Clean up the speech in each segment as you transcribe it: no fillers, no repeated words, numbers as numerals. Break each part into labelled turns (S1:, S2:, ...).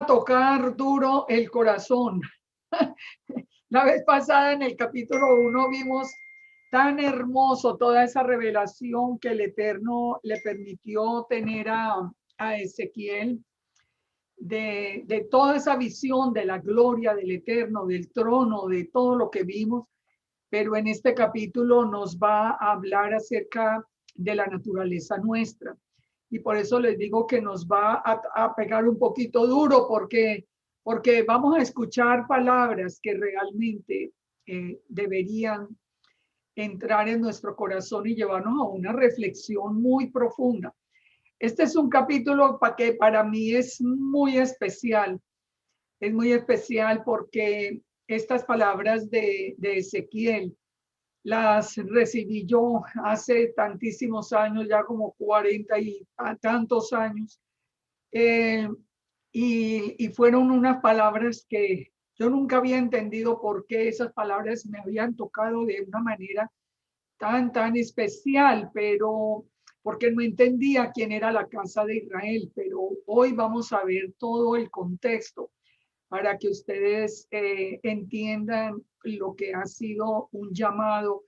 S1: tocar duro el corazón. La vez pasada en el capítulo 1 vimos tan hermoso toda esa revelación que el Eterno le permitió tener a Ezequiel de toda esa visión de la gloria del Eterno, del trono, de todo lo que vimos. Pero en este capítulo nos va a hablar acerca de la naturaleza nuestra. Y por eso les digo que nos va a pegar un poquito duro porque vamos a escuchar palabras que realmente deberían entrar en nuestro corazón y llevarnos a una reflexión muy profunda. Este es un capítulo que para mí es muy especial. Es muy especial porque estas palabras de Ezequiel las recibí yo hace tantísimos años, ya como 40 y tantos años. Eh, y fueron unas palabras que yo nunca había entendido por qué esas palabras me habían tocado de una manera tan especial, pero porque no entendía quién era la casa de Israel. Pero hoy vamos a ver todo el contexto para que ustedes entiendan lo que ha sido un llamado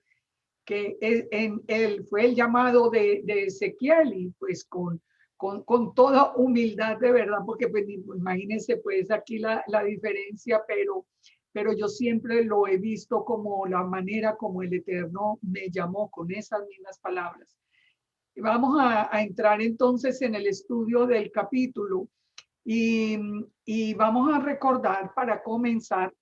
S1: que él fue el llamado de Ezequiel, y pues con toda humildad de verdad, porque pues imagínense pues aquí la diferencia, pero yo siempre lo he visto como la manera como el Eterno me llamó, con esas mismas palabras. Vamos a entrar entonces en el estudio del capítulo y vamos a recordar para comenzar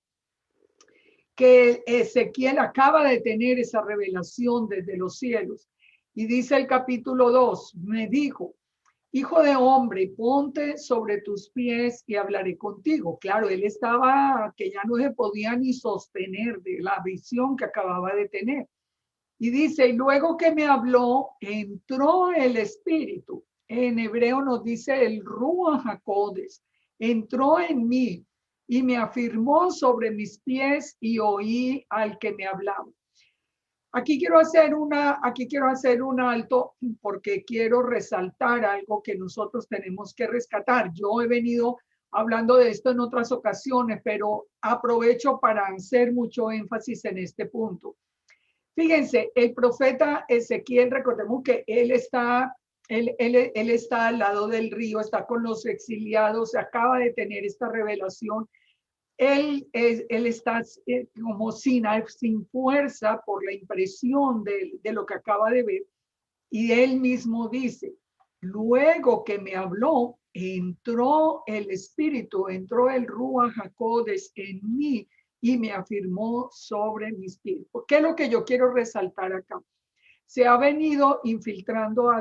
S1: que Ezequiel acaba de tener esa revelación desde los cielos. Y dice el capítulo 2, me dijo: hijo de hombre, ponte sobre tus pies y hablaré contigo. Claro, él estaba que ya no se podía ni sostener de la visión que acababa de tener. Y dice, y luego que me habló, entró el espíritu. En hebreo nos dice el Ruach HaKodesh. Entró en mí y me afirmó sobre mis pies y oí al que me hablaba. Aquí quiero hacer un alto porque quiero resaltar algo que nosotros tenemos que rescatar. Yo he venido hablando de esto en otras ocasiones, pero aprovecho para hacer mucho énfasis en este punto. Fíjense, el profeta Ezequiel, recordemos que él está al lado del río, está con los exiliados, acaba de tener esta revelación. Él está como sin fuerza por la impresión de lo que acaba de ver. Y él mismo dice, luego que me habló, entró el espíritu, entró el Ruach HaKodesh en mí y me afirmó sobre mis pies. ¿Qué es lo que yo quiero resaltar acá? Se ha venido infiltrando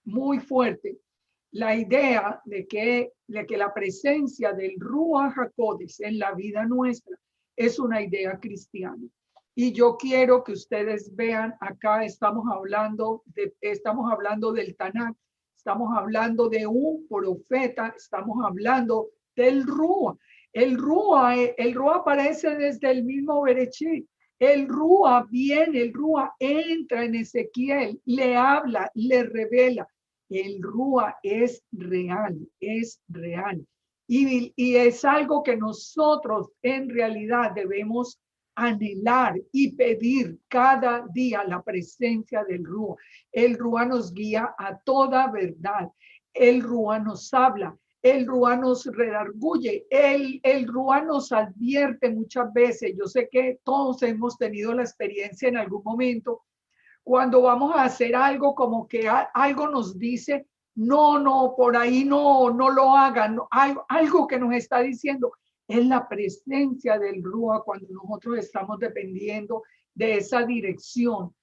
S1: muy fuerte la idea de que la presencia del Ruach HaKodesh en la vida nuestra es una idea cristiana. Y yo quiero que ustedes vean, acá estamos hablando del Tanakh, estamos hablando de un profeta, estamos hablando del Ruach. El Ruach aparece desde el mismo Bereshit. El Ruach viene, el Ruach entra en Ezequiel, le habla, le revela. El Ruach es real, es real. Y es algo que nosotros en realidad debemos anhelar y pedir cada día, la presencia del Ruach. El Ruach nos guía a toda verdad. El Ruach nos habla. El Ruach nos redarguye, el Ruach nos advierte muchas veces. Yo sé que todos hemos tenido la experiencia en algún momento cuando vamos a hacer algo, como que algo nos dice, no, por ahí no lo hagan, no, algo que nos está diciendo. Es la presencia del Ruach cuando nosotros estamos dependiendo de esa dirección.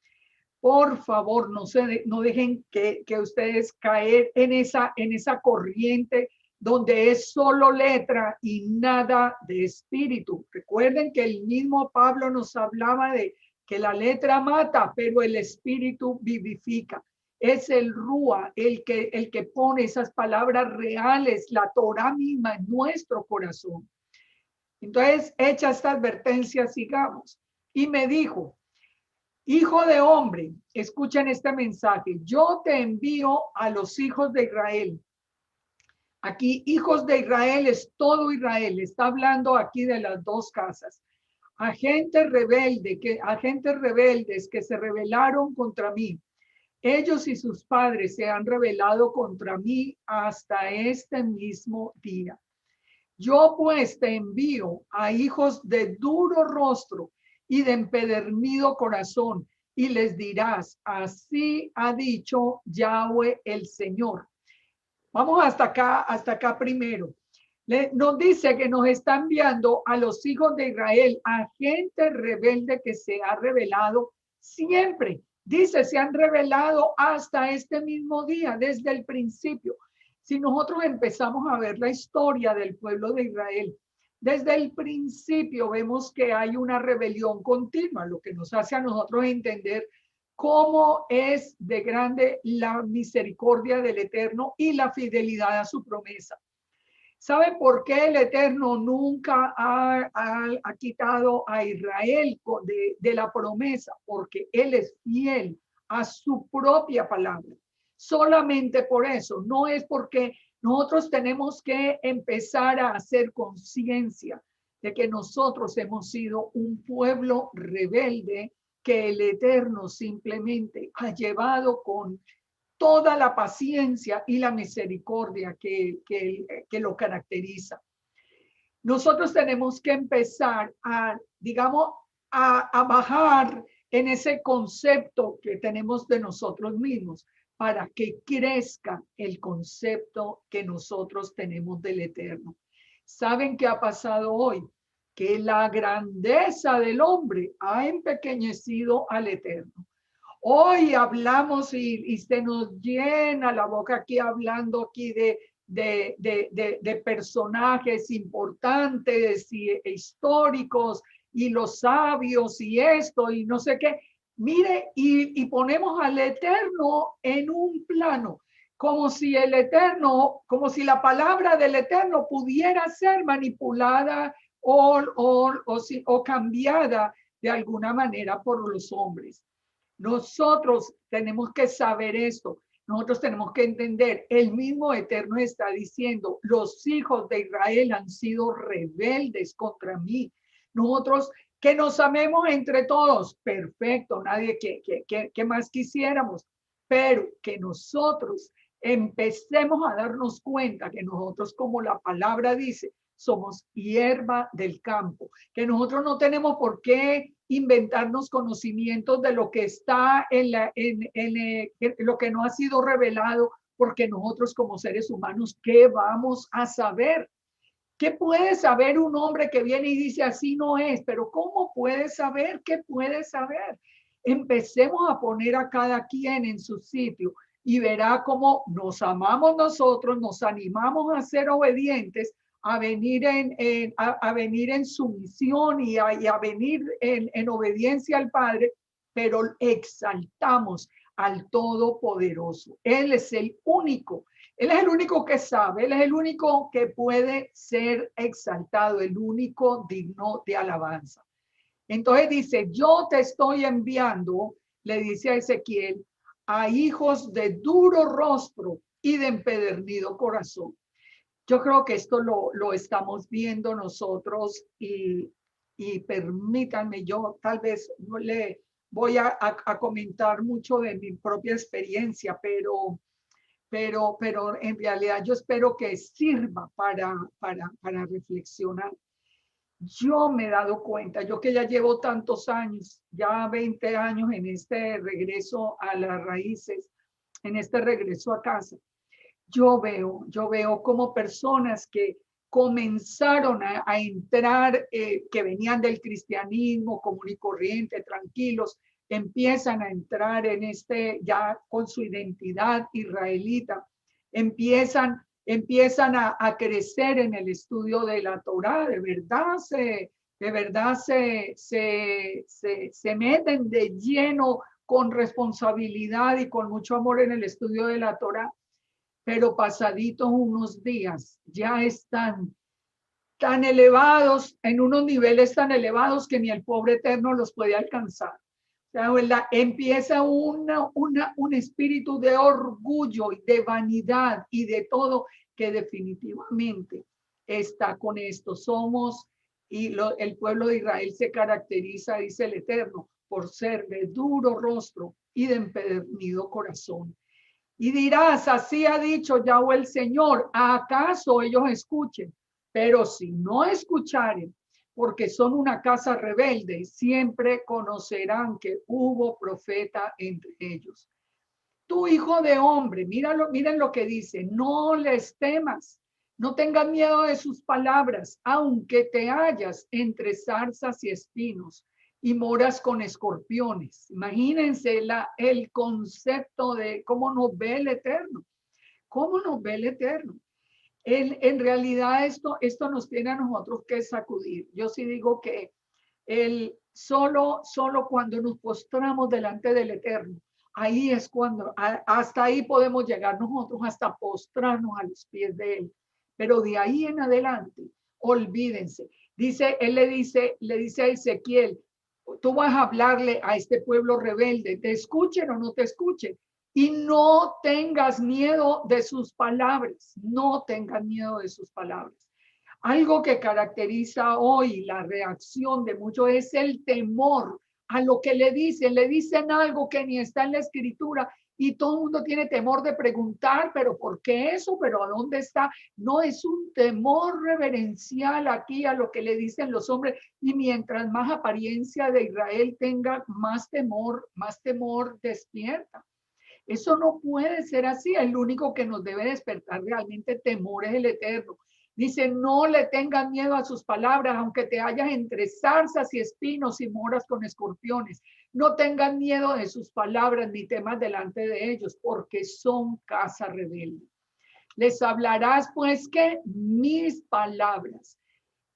S1: Por favor, no dejen que ustedes caer en esa corriente donde es solo letra y nada de espíritu. Recuerden que el mismo Pablo nos hablaba de que la letra mata, pero el espíritu vivifica. Es el Rúa el que pone esas palabras reales, la Torah misma en nuestro corazón. Entonces, hecha esta advertencia, sigamos. Y me dijo, hijo de hombre, escuchen este mensaje, yo te envío a los hijos de Israel Aquí, hijos de Israel, es todo Israel. Está hablando aquí de las dos casas. Agentes rebeldes que se rebelaron contra mí. Ellos y sus padres se han rebelado contra mí hasta este mismo día. Yo pues te envío a hijos de duro rostro y de empedernido corazón, y les dirás, así ha dicho Yahweh el Señor. Vamos hasta acá primero. Nos dice que nos está enviando a los hijos de Israel, a gente rebelde que se ha rebelado siempre. Dice, se han rebelado hasta este mismo día, desde el principio. Si nosotros empezamos a ver la historia del pueblo de Israel, desde el principio vemos que hay una rebelión continua, lo que nos hace a nosotros entender cómo es de grande la misericordia del Eterno y la fidelidad a su promesa. ¿Sabe por qué el Eterno nunca ha quitado a Israel de la promesa? Porque Él es fiel a su propia palabra. Solamente por eso, no es porque nosotros tenemos que empezar a hacer conciencia de que nosotros hemos sido un pueblo rebelde que el Eterno simplemente ha llevado con toda la paciencia y la misericordia que lo caracteriza. Nosotros tenemos que empezar digamos, a bajar en ese concepto que tenemos de nosotros mismos para que crezca el concepto que nosotros tenemos del Eterno. ¿Saben qué ha pasado hoy? Que la grandeza del hombre ha empequeñecido al Eterno. Hoy hablamos y se nos llena la boca aquí hablando aquí de personajes importantes y históricos y los sabios y esto y no sé qué. Mire, y ponemos al Eterno en un plano, como si el Eterno, como si la palabra del Eterno pudiera ser manipulada o cambiada de alguna manera por los hombres. Nosotros tenemos que saber esto. Nosotros tenemos que entender, el mismo Eterno está diciendo, los hijos de Israel han sido rebeldes contra mí. Nosotros que nos amemos entre todos, perfecto, nadie que más quisiéramos, pero que nosotros empecemos a darnos cuenta que nosotros, como la palabra dice, somos hierba del campo, que nosotros no tenemos por qué inventarnos conocimientos de lo que está en lo que no ha sido revelado, porque nosotros como seres humanos, ¿qué vamos a saber? ¿Qué puede saber un hombre que viene y dice así no es? Pero ¿cómo puede saber? ¿Qué puede saber? Empecemos a poner a cada quien en su sitio y verá cómo nos amamos nosotros, nos animamos a ser obedientes, a venir en sumisión y a venir en obediencia al Padre, pero exaltamos al Todopoderoso. Él es el único. Él es el único que sabe, Él es el único que puede ser exaltado, el único digno de alabanza. Entonces dice, yo te estoy enviando, le dice a Ezequiel, a hijos de duro rostro y de empedernido corazón. Yo creo que esto lo estamos viendo nosotros y permítanme, yo tal vez no le voy a comentar mucho de mi propia experiencia, pero en realidad yo espero que sirva para reflexionar. Yo me he dado cuenta, yo que ya llevo tantos años, ya 20 años en este regreso a las raíces, en este regreso a casa, yo veo como personas que comenzaron a entrar, que venían del cristianismo común y corriente, tranquilos, empiezan a entrar en ya con su identidad israelita, empiezan a crecer en el estudio de la Torá, de verdad se meten de lleno con responsabilidad y con mucho amor en el estudio de la Torá, pero pasaditos unos días ya están tan elevados, en unos niveles tan elevados que ni el pobre Eterno los puede alcanzar. O sea, empieza un espíritu de orgullo y de vanidad y de todo que definitivamente está con esto. Somos, el pueblo de Israel se caracteriza, dice el Eterno, por ser de duro rostro y de empedernido corazón. Y dirás, así ha dicho Yahweh el Señor, ¿acaso ellos escuchen? Pero si no escucharen, porque son una casa rebelde, siempre conocerán que hubo profeta entre ellos. Tu hijo de hombre, míralo, miren lo que dice, no les temas, no tengas miedo de sus palabras, aunque te hallas entre zarzas y espinos y moras con escorpiones. Imagínense el concepto de cómo nos ve el Eterno, cómo nos ve el Eterno. En realidad esto nos tiene a nosotros que sacudir. Yo sí digo que solo cuando nos postramos delante del Eterno, ahí es cuando, hasta ahí podemos llegar nosotros, hasta postrarnos a los pies de Él. Pero de ahí en adelante, olvídense. Él le dice a Ezequiel, tú vas a hablarle a este pueblo rebelde, te escuchen o no te escuchen. Y no tengas miedo de sus palabras, no tengas miedo de sus palabras. Algo que caracteriza hoy la reacción de muchos es el temor a lo que le dicen algo que ni está en la escritura y todo el mundo tiene temor de preguntar, pero ¿por qué eso? ¿Pero a dónde está? No, es un temor reverencial aquí a lo que le dicen los hombres, y mientras más apariencia de Israel tenga, más temor despierta. Eso no puede ser así. El único que nos debe despertar realmente temor es el Eterno. Dice, no le tengan miedo a sus palabras, aunque te hallas entre zarzas y espinos y moras con escorpiones. No tengan miedo de sus palabras ni temas delante de ellos, porque son casa rebelde. Les hablarás pues que mis palabras.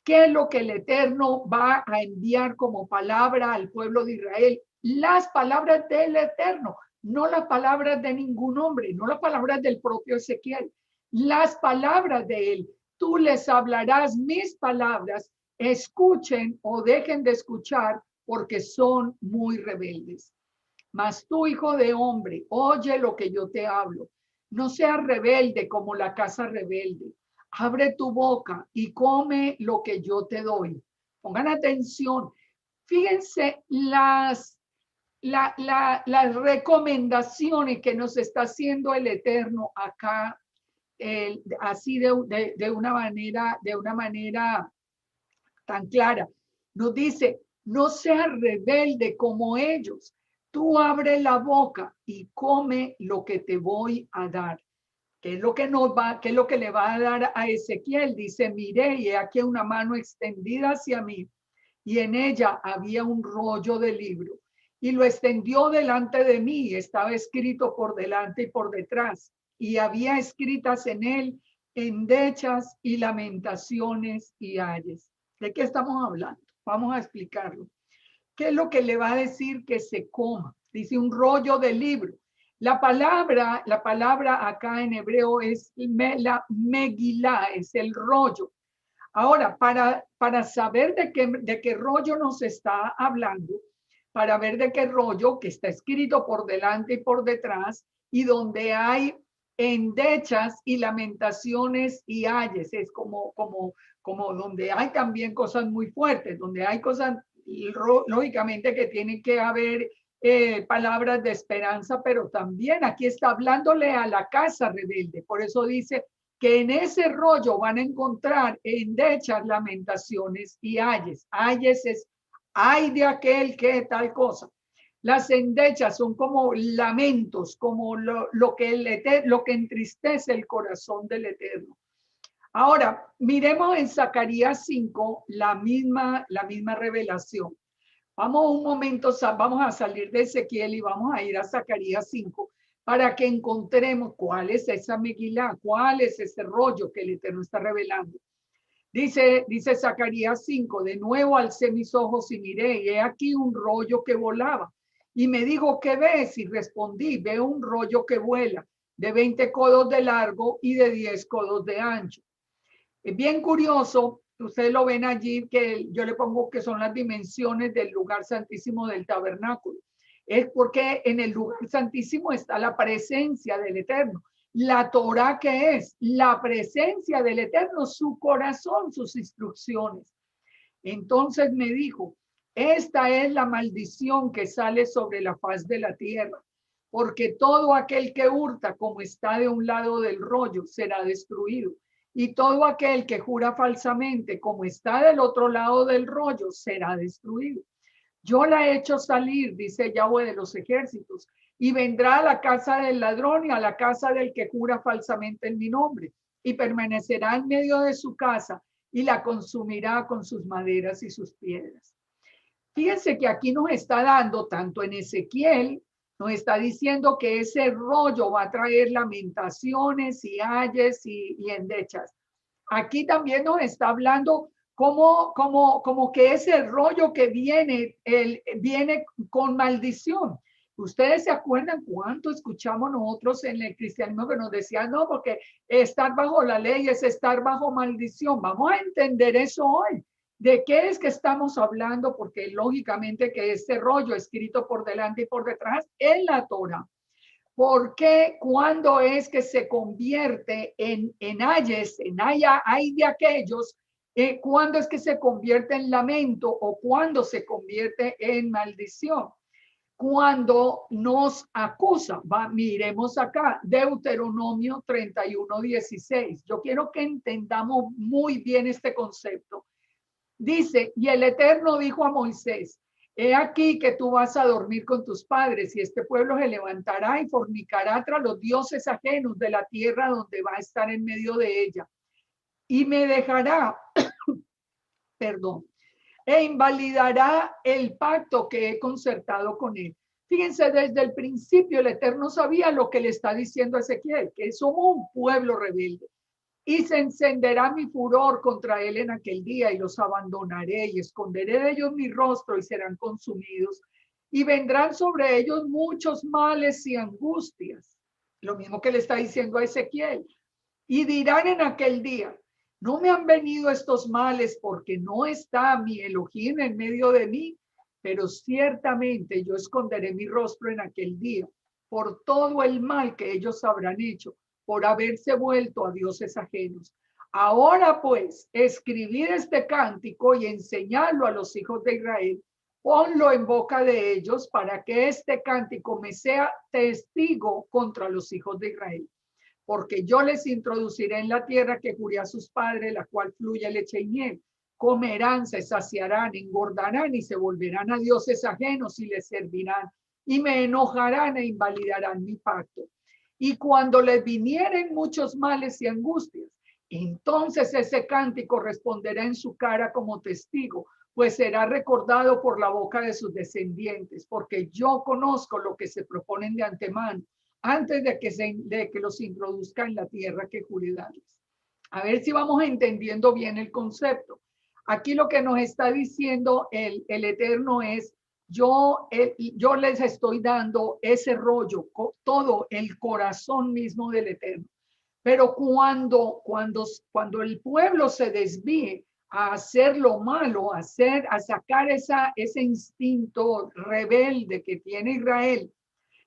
S1: ¿Qué es lo que el Eterno va a enviar como palabra al pueblo de Israel? Las palabras del Eterno, no las palabras de ningún hombre, no las palabras del propio Ezequiel, las palabras de él. Tú les hablarás mis palabras, escuchen o dejen de escuchar porque son muy rebeldes. Mas tú, hijo de hombre, oye lo que yo te hablo. No seas rebelde como la casa rebelde. Abre tu boca y come lo que yo te doy. Pongan atención. Fíjense las recomendaciones que nos está haciendo el Eterno acá, así de una manera tan clara. Nos dice, no seas rebelde como ellos. Tú abre la boca y come lo que te voy a dar. ¿Qué es lo que qué es lo que le va a dar a Ezequiel? Dice, miré y he aquí una mano extendida hacia mí y en ella había un rollo de libro y lo extendió delante de mí. Estaba escrito por delante y por detrás y había escritas en él endechas y lamentaciones y ayes. ¿De qué estamos hablando? Vamos a explicarlo. ¿Qué es lo que le va a decir que se coma? Dice un rollo de libro. La palabra acá en hebreo es la Megilá, es el rollo. Ahora, para saber de qué rollo nos está hablando, para ver de qué rollo que está escrito por delante y por detrás, y donde hay endechas y lamentaciones y ayes, es como donde hay también cosas muy fuertes, donde hay cosas, lógicamente, que tienen que haber palabras de esperanza, pero también aquí está hablándole a la casa rebelde. Por eso dice que en ese rollo van a encontrar endechas, lamentaciones y ayes. Ayes es ay de aquel que tal cosa. Las endechas son como lamentos, como lo que entristece el corazón del Eterno. Ahora, miremos en Zacarías 5 la misma revelación. Vamos un momento, vamos a salir de Ezequiel y vamos a ir a Zacarías 5 para que encontremos cuál es esa Megilá, cuál es ese rollo que el Eterno está revelando. Dice Zacarías 5, de nuevo alcé mis ojos y miré, y he aquí un rollo que volaba. Y me dijo, ¿qué ves? Y respondí, veo un rollo que vuela, de 20 codos de largo y de 10 codos de ancho. Es bien curioso, ustedes lo ven allí, que yo le pongo que son las dimensiones del lugar santísimo del tabernáculo. Es porque en el lugar santísimo está la presencia del Eterno. La Torá, ¿qué es? La presencia del Eterno, su corazón, sus instrucciones. Entonces me dijo, esta es la maldición que sale sobre la faz de la tierra, porque todo aquel que hurta como está de un lado del rollo será destruido, y todo aquel que jura falsamente como está del otro lado del rollo será destruido. Yo la he hecho salir, dice Yahweh de los ejércitos, y vendrá a la casa del ladrón y a la casa del que jura falsamente en mi nombre, y permanecerá en medio de su casa y la consumirá con sus maderas y sus piedras. Fíjense que aquí nos está dando, tanto en Ezequiel, nos está diciendo que ese rollo va a traer lamentaciones y ayes y endechas. Aquí también nos está hablando como que ese rollo que viene con maldición. Ustedes se acuerdan cuánto escuchamos nosotros en el cristianismo que nos decían, no, porque estar bajo la ley es estar bajo maldición. Vamos a entender eso hoy. ¿De qué es que estamos hablando? Porque lógicamente que este rollo escrito por delante y por detrás es la Torah. ¿Por qué? ¿Cuándo es que se convierte en ayes, en ay de aquellos? ¿Cuándo es que se convierte en lamento o cuándo se convierte en maldición? Cuando nos acusa, miremos acá, Deuteronomio 31:16. Yo quiero que entendamos muy bien este concepto. Dice, y el Eterno dijo a Moisés, he aquí que tú vas a dormir con tus padres y este pueblo se levantará y fornicará tras los dioses ajenos de la tierra donde va a estar en medio de ella. Y me dejará, perdón, e invalidará el pacto que he concertado con él. Fíjense, desde el principio el Eterno sabía lo que le está diciendo a Ezequiel, que somos un pueblo rebelde. Y se encenderá mi furor contra él en aquel día y los abandonaré y esconderé de ellos mi rostro y serán consumidos. Y vendrán sobre ellos muchos males y angustias. Lo mismo que le está diciendo a Ezequiel. Y dirán en aquel día, no me han venido estos males porque no está mi Elohim en medio de mí, pero ciertamente yo esconderé mi rostro en aquel día por todo el mal que ellos habrán hecho por haberse vuelto a dioses ajenos. Ahora pues, escribid este cántico y enseñadlo a los hijos de Israel. Ponlo en boca de ellos para que este cántico me sea testigo contra los hijos de Israel. Porque yo les introduciré en la tierra que juré a sus padres, la cual fluye leche y miel. Comerán, se saciarán, engordarán y se volverán a dioses ajenos y les servirán. Y me enojarán e invalidarán mi pacto. Y cuando les vinieren muchos males y angustias, entonces ese cántico responderá en su cara como testigo, pues será recordado por la boca de sus descendientes, porque yo conozco lo que se proponen de antemano, antes de que los introduzca en la tierra que juré darles. A ver si vamos entendiendo bien el concepto. Aquí lo que nos está diciendo el Eterno es, yo les estoy dando ese rollo, todo el corazón mismo del Eterno. Pero cuando el pueblo se desvíe a hacer lo malo, a sacar ese instinto rebelde que tiene Israel,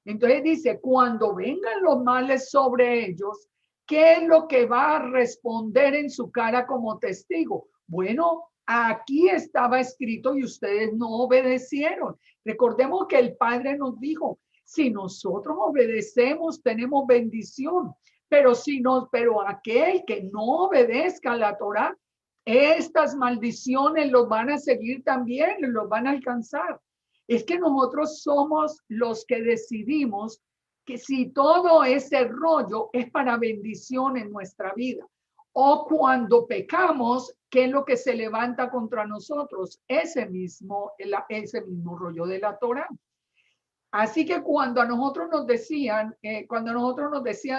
S1: entonces dice, cuando vengan los males sobre ellos, ¿qué es lo que va a responder en su cara como testigo? Bueno, aquí estaba escrito y ustedes no obedecieron. Recordemos que el Padre nos dijo, si nosotros obedecemos, tenemos bendición, pero aquel que no obedezca a la Torá, estas maldiciones los van a seguir también, los van a alcanzar. Es que nosotros somos los que decidimos que si todo ese rollo es para bendición en nuestra vida, o cuando pecamos, ¿qué es lo que se levanta contra nosotros? Ese mismo rollo de la Torah. Así que cuando nos decían,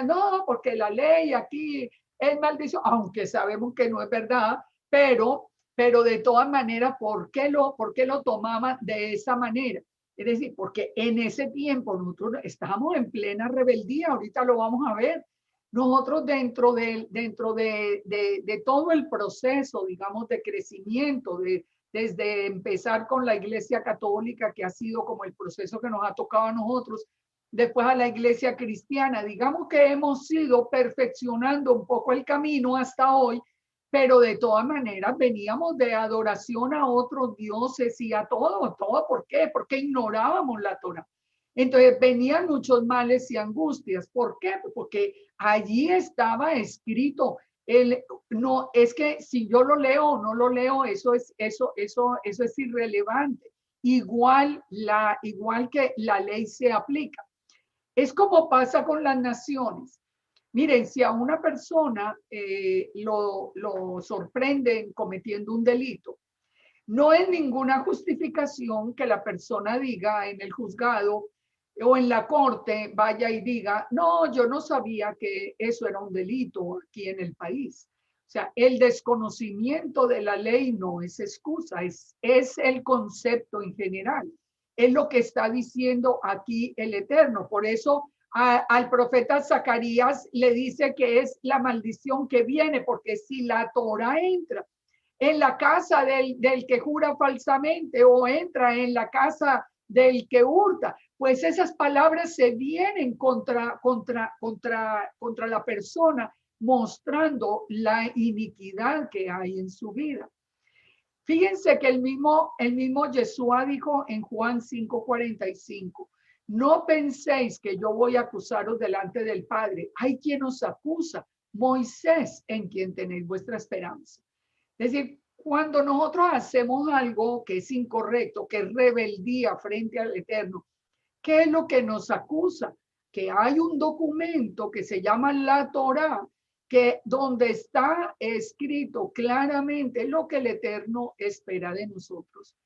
S1: no, porque la ley aquí es maldición, aunque sabemos que no es verdad, pero de todas maneras, ¿por qué lo tomaban de esa manera? Es decir, porque en ese tiempo nosotros estábamos en plena rebeldía, ahorita lo vamos a ver. Nosotros dentro de todo el proceso, digamos, de crecimiento, desde empezar con la Iglesia Católica, que ha sido como el proceso que nos ha tocado a nosotros, después a la iglesia cristiana. Digamos que hemos ido perfeccionando un poco el camino hasta hoy, pero de todas maneras veníamos de adoración a otros dioses y a todo. ¿Por qué? Porque ignorábamos la Torá. Entonces venían muchos males y angustias. ¿Por qué? Porque allí estaba escrito. No, es que si yo lo leo o no lo leo, eso es irrelevante. Igual que la ley se aplica. Es como pasa con las naciones. Miren, si a una persona lo sorprenden cometiendo un delito, no es ninguna justificación que la persona diga en el juzgado o en la corte, vaya y diga, no, yo no sabía que eso era un delito aquí en el país. O sea, el desconocimiento de la ley no es excusa, es el concepto en general. Es lo que está diciendo aquí el Eterno. Por eso al profeta Zacarías le dice que es la maldición que viene, porque si la Torah entra en la casa del que jura falsamente o entra en la casa del que hurta, pues esas palabras se vienen contra la persona, mostrando la iniquidad que hay en su vida. Fíjense que el mismo Yeshua dijo en Juan 5:45, no penséis que yo voy a acusaros delante del Padre. Hay quien os acusa, Moisés, en quien tenéis vuestra esperanza. Es decir, cuando nosotros hacemos algo que es incorrecto, que es rebeldía frente al Eterno, ¿qué es lo que nos acusa? Que hay un documento que se llama la Torá, que donde está escrito claramente lo que el Eterno espera de nosotros.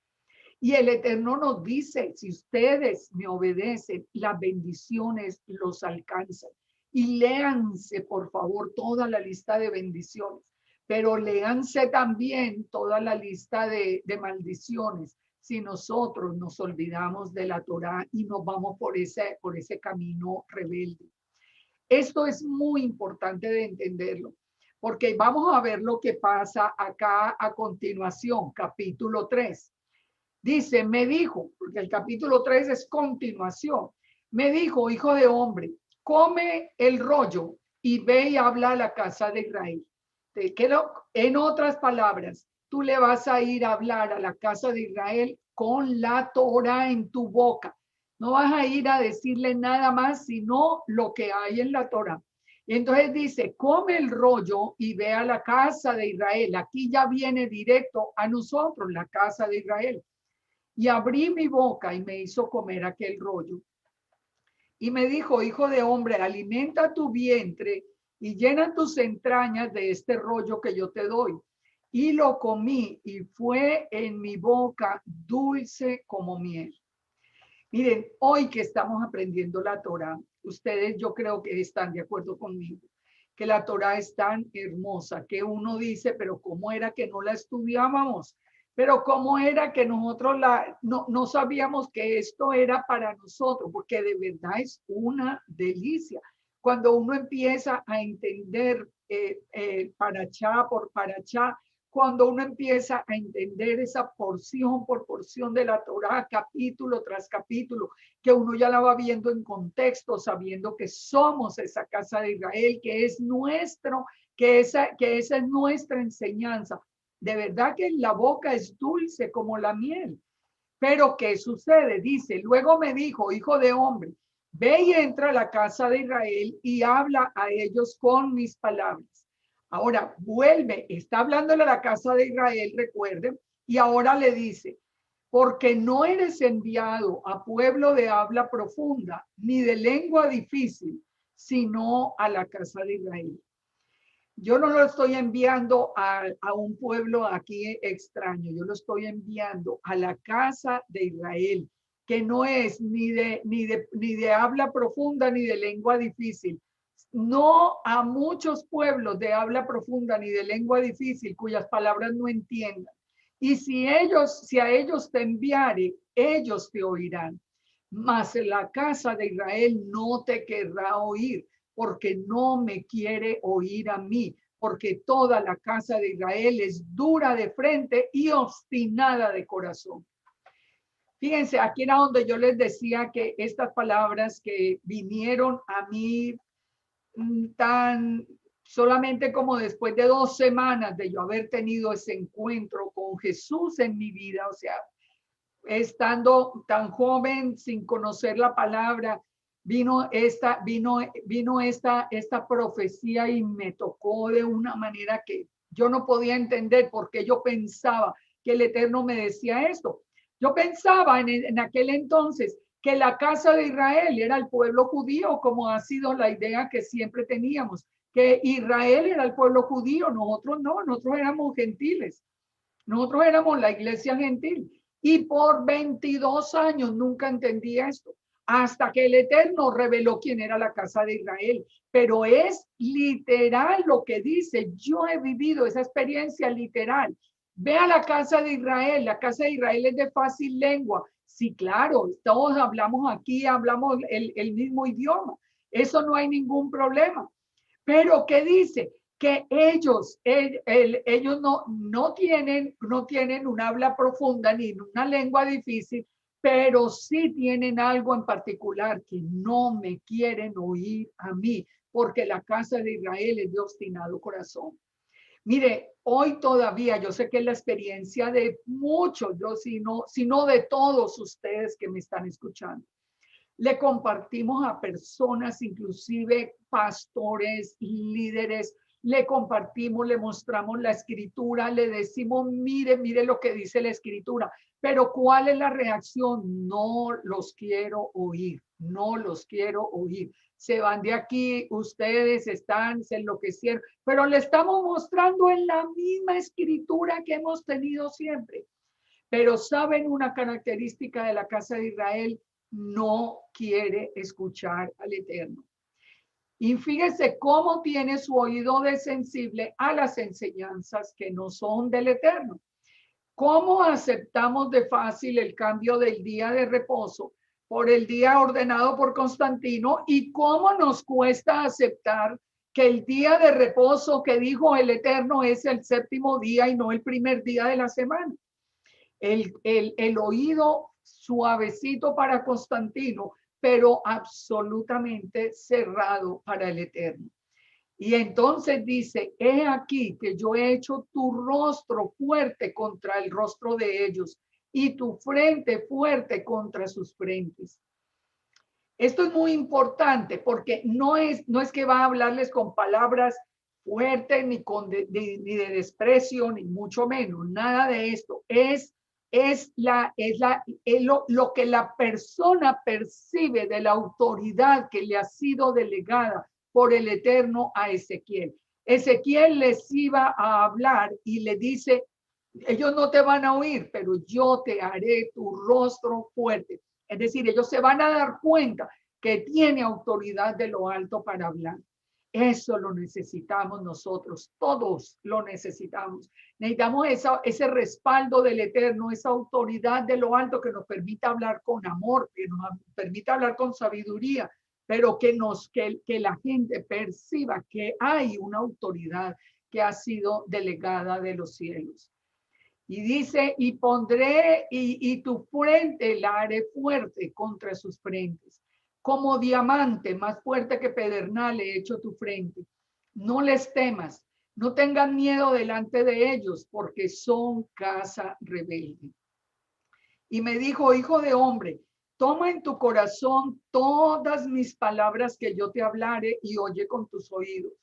S1: Y el Eterno nos dice, si ustedes me obedecen, las bendiciones los alcanzan. Y léanse, por favor, toda la lista de bendiciones, pero léanse también toda la lista de maldiciones si nosotros nos olvidamos de la Torá y nos vamos por ese camino rebelde. Esto es muy importante de entenderlo, porque vamos a ver lo que pasa acá a continuación, capítulo 3. Dice, me dijo, porque el capítulo 3 es continuación, me dijo, hijo de hombre, come el rollo y ve y habla a la casa de Israel. En otras palabras, tú le vas a ir a hablar a la casa de Israel con la Torá en tu boca. No vas a ir a decirle nada más, sino lo que hay en la Torá. Y entonces dice, come el rollo y ve a la casa de Israel. Aquí ya viene directo a nosotros, la casa de Israel. Y abrí mi boca y me hizo comer aquel rollo. Y me dijo, hijo de hombre, alimenta tu vientre y llena tus entrañas de este rollo que yo te doy. Y lo comí y fue en mi boca dulce como miel. Miren, hoy que estamos aprendiendo la Torá, ustedes yo creo que están de acuerdo conmigo, que la Torá es tan hermosa que uno dice, pero ¿cómo era que no la estudiábamos? Pero ¿cómo era que nosotros no sabíamos que esto era para nosotros? Porque de verdad es una delicia. Cuando uno empieza a entender parachá por parachá, cuando uno empieza a entender esa porción por porción de la Torá, capítulo tras capítulo, que uno ya la va viendo en contexto, sabiendo que somos esa casa de Israel, que es nuestro, que esa es nuestra enseñanza. De verdad que la boca es dulce como la miel. Pero ¿qué sucede? Dice, luego me dijo, hijo de hombre, ve y entra a la casa de Israel y habla a ellos con mis palabras. Ahora vuelve, está hablándole a la casa de Israel, recuerden, y ahora le dice, porque no eres enviado a pueblo de habla profunda, ni de lengua difícil, sino a la casa de Israel. Yo no lo estoy enviando a un pueblo aquí extraño, yo lo estoy enviando a la casa de Israel, que no es ni de habla profunda ni de lengua difícil. No a muchos pueblos de habla profunda ni de lengua difícil cuyas palabras no entiendan. Y si a ellos te enviare, ellos te oirán. Mas la casa de Israel no te querrá oír, porque no me quiere oír a mí, porque toda la casa de Israel es dura de frente y obstinada de corazón. Fíjense, aquí era donde yo les decía que estas palabras que vinieron a mí tan solamente como después de 2 semanas de yo haber tenido ese encuentro con Jesús en mi vida, o sea, estando tan joven sin conocer la palabra, vino esta profecía y me tocó de una manera que yo no podía entender porque yo pensaba que el Eterno me decía esto. Yo pensaba en aquel entonces que la casa de Israel era el pueblo judío, como ha sido la idea que siempre teníamos, que Israel era el pueblo judío, nosotros no, nosotros éramos gentiles. Nosotros éramos la iglesia gentil y por 22 años nunca entendí esto, hasta que el Eterno reveló quién era la casa de Israel. Pero es literal lo que dice. Yo he vivido esa experiencia literal. Ve a la casa de Israel. La casa de Israel es de fácil lengua. Sí, claro, todos hablamos aquí, hablamos el mismo idioma. Eso no hay ningún problema. Pero ¿qué dice? Que ellos no tienen un habla profunda ni una lengua difícil, pero sí tienen algo en particular que no me quieren oír a mí, porque la casa de Israel es de obstinado corazón. Mire, hoy todavía, yo sé que es la experiencia de muchos, yo sino de todos ustedes que me están escuchando. Le compartimos a personas, inclusive pastores, líderes, le compartimos, le mostramos la escritura, le decimos, mire, mire lo que dice la escritura, pero ¿cuál es la reacción? No los quiero oír, no los quiero oír. Se van de aquí, ustedes se enloquecieron, pero le estamos mostrando en la misma escritura que hemos tenido siempre. Pero saben una característica de la casa de Israel, no quiere escuchar al Eterno. Y fíjese cómo tiene su oído de sensible a las enseñanzas que no son del Eterno. ¿Cómo aceptamos de fácil el cambio del día de reposo por el día ordenado por Constantino? ¿Y cómo nos cuesta aceptar que el día de reposo que dijo el Eterno es el séptimo día y no el primer día de la semana? El oído suavecito para Constantino, pero absolutamente cerrado para el Eterno. Y entonces dice, he aquí que yo he hecho tu rostro fuerte contra el rostro de ellos y tu frente fuerte contra sus frentes. Esto es muy importante porque no es que va a hablarles con palabras fuertes ni de desprecio, ni mucho menos, nada de esto. Es lo que la persona percibe de la autoridad que le ha sido delegada por el Eterno a Ezequiel. Ezequiel les iba a hablar y le dice, ellos no te van a oír, pero yo te haré tu rostro fuerte. Es decir, ellos se van a dar cuenta que tiene autoridad de lo alto para hablar. Eso lo necesitamos nosotros, todos lo necesitamos. Necesitamos ese respaldo del Eterno, esa autoridad de lo alto que nos permita hablar con amor, que nos permita hablar con sabiduría, pero que la gente perciba que hay una autoridad que ha sido delegada de los cielos. Y dice, y pondré, y tu frente la haré fuerte contra sus frentes. Como diamante, más fuerte que pedernal he hecho tu frente. No les temas, no tengan miedo delante de ellos, porque son casa rebelde. Y me dijo, hijo de hombre, toma en tu corazón todas mis palabras que yo te hablare y oye con tus oídos.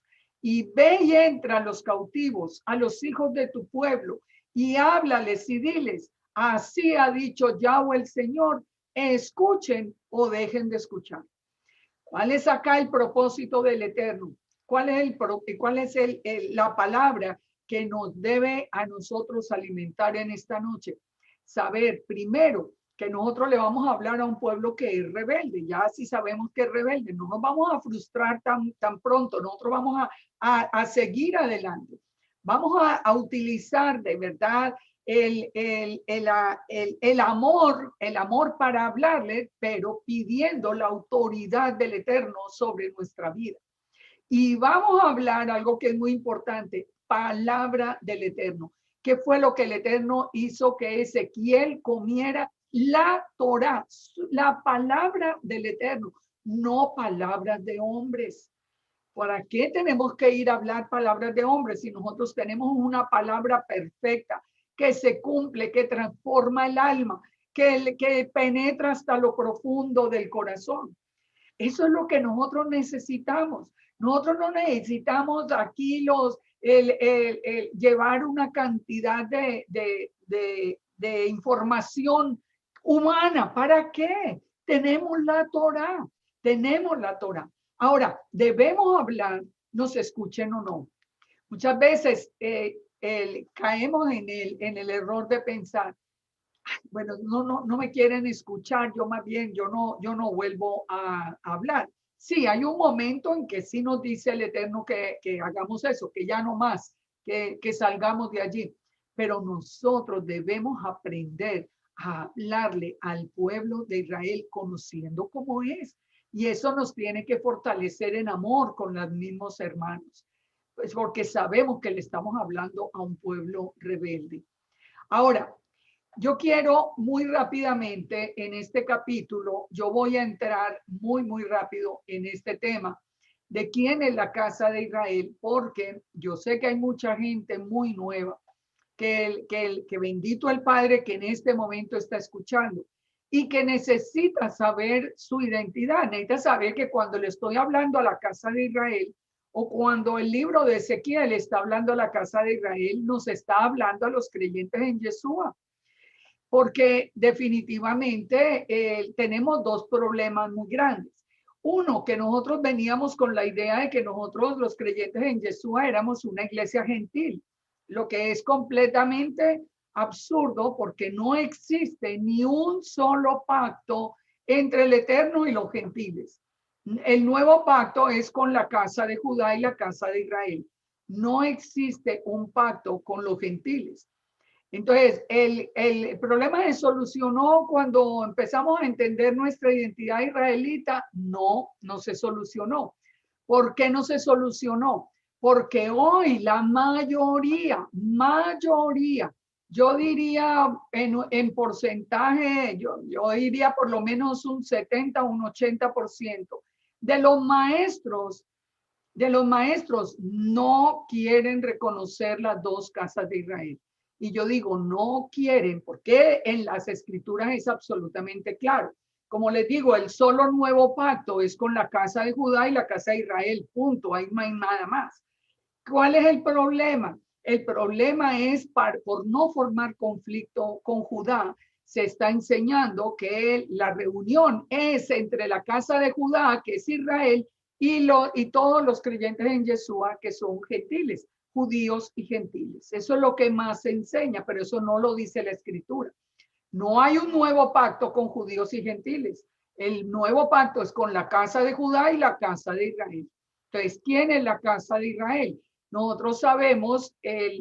S1: Y ve y entra a los cautivos, a los hijos de tu pueblo, y háblales y diles, así ha dicho Yahweh el Señor, escuchen o dejen de escuchar. ¿Cuál es acá el propósito del Eterno? ¿Cuál es la palabra que nos debe a nosotros alimentar en esta noche? Saber primero que nosotros le vamos a hablar a un pueblo que es rebelde. Ya si sabemos que es rebelde, no nos vamos a frustrar tan pronto, nosotros vamos a seguir adelante. Vamos a utilizar de verdad el amor para hablarle, pero pidiendo la autoridad del Eterno sobre nuestra vida. Y vamos a hablar algo que es muy importante, palabra del Eterno. ¿Qué fue lo que el Eterno hizo que Ezequiel comiera la Torá, la palabra del Eterno, no palabras de hombres. ¿Para qué tenemos que ir a hablar palabras de hombres si nosotros tenemos una palabra perfecta que se cumple, que transforma el alma, que penetra hasta lo profundo del corazón? Eso es lo que nosotros necesitamos. Nosotros no necesitamos aquí el llevar una cantidad de información humana. ¿Para qué? Tenemos la Torá, tenemos la Torá. Ahora, debemos hablar, nos escuchen o no. Muchas veces caemos en el error de pensar, bueno, no me quieren escuchar, yo más bien, yo no vuelvo a hablar. Sí, hay un momento en que sí nos dice el Eterno que hagamos eso, que ya no más, que salgamos de allí. Pero nosotros debemos aprender a hablarle al pueblo de Israel conociendo cómo es. Y eso nos tiene que fortalecer en amor con los mismos hermanos. Pues porque sabemos que le estamos hablando a un pueblo rebelde. Ahora, yo quiero muy rápidamente en este capítulo, yo voy a entrar muy rápido en este tema de quién es la casa de Israel, porque yo sé que hay mucha gente muy nueva, que bendito el Padre que en este momento está escuchando y que necesita saber su identidad, necesita saber que cuando le estoy hablando a la casa de Israel o cuando el libro de Ezequiel está hablando a la casa de Israel, nos está hablando a los creyentes en Yeshua. Porque definitivamente tenemos dos problemas muy grandes. Uno, que nosotros veníamos con la idea de que nosotros los creyentes en Yeshua éramos una iglesia gentil, lo que es completamente absurdo porque no existe ni un solo pacto entre el Eterno y los gentiles. El nuevo pacto es con la casa de Judá y la casa de Israel. No existe un pacto con los gentiles. Entonces, el problema se solucionó cuando empezamos a entender nuestra identidad israelita. No se solucionó. ¿Por qué no se solucionó? Porque hoy la mayoría, yo diría en porcentaje, yo diría por lo menos un 70, un 80% de los maestros no quieren reconocer las dos casas de Israel. Y yo digo, no quieren, porque en las escrituras es absolutamente claro. Como les digo, el solo nuevo pacto es con la casa de Judá y la casa de Israel, punto, ahí no hay nada más. ¿Cuál es el problema? El problema es por no formar conflicto con Judá, se está enseñando que la reunión es entre la casa de Judá, que es Israel, y todos los creyentes en Yeshua, que son gentiles, judíos y gentiles. Eso es lo que más se enseña, pero eso no lo dice la escritura. No hay un nuevo pacto con judíos y gentiles. El nuevo pacto es con la casa de Judá y la casa de Israel. Entonces, ¿quién es la casa de Israel? Nosotros sabemos,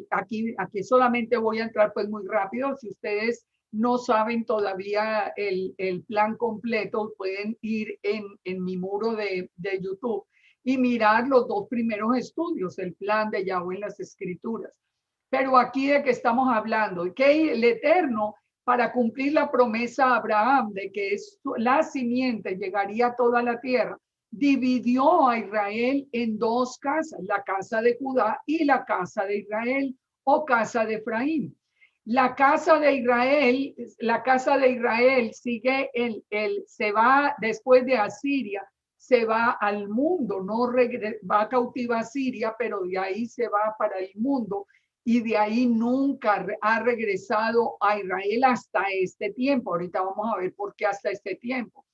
S1: aquí solamente voy a entrar pues muy rápido. Si ustedes no saben todavía el plan completo, pueden ir en mi muro de YouTube y mirar los dos primeros estudios, el plan de Yahweh en las escrituras. Pero aquí de qué estamos hablando, que el Eterno, para cumplir la promesa a Abraham de que la simiente llegaría a toda la tierra, dividió a Israel en dos casas, la casa de Judá y la casa de Israel o casa de Efraín. La casa de Israel sigue se va después de Asiria, se va al mundo, no va cautiva a Siria, pero de ahí se va para el mundo y de ahí nunca ha regresado a Israel hasta este tiempo. Ahorita vamos a ver por qué hasta este tiempo.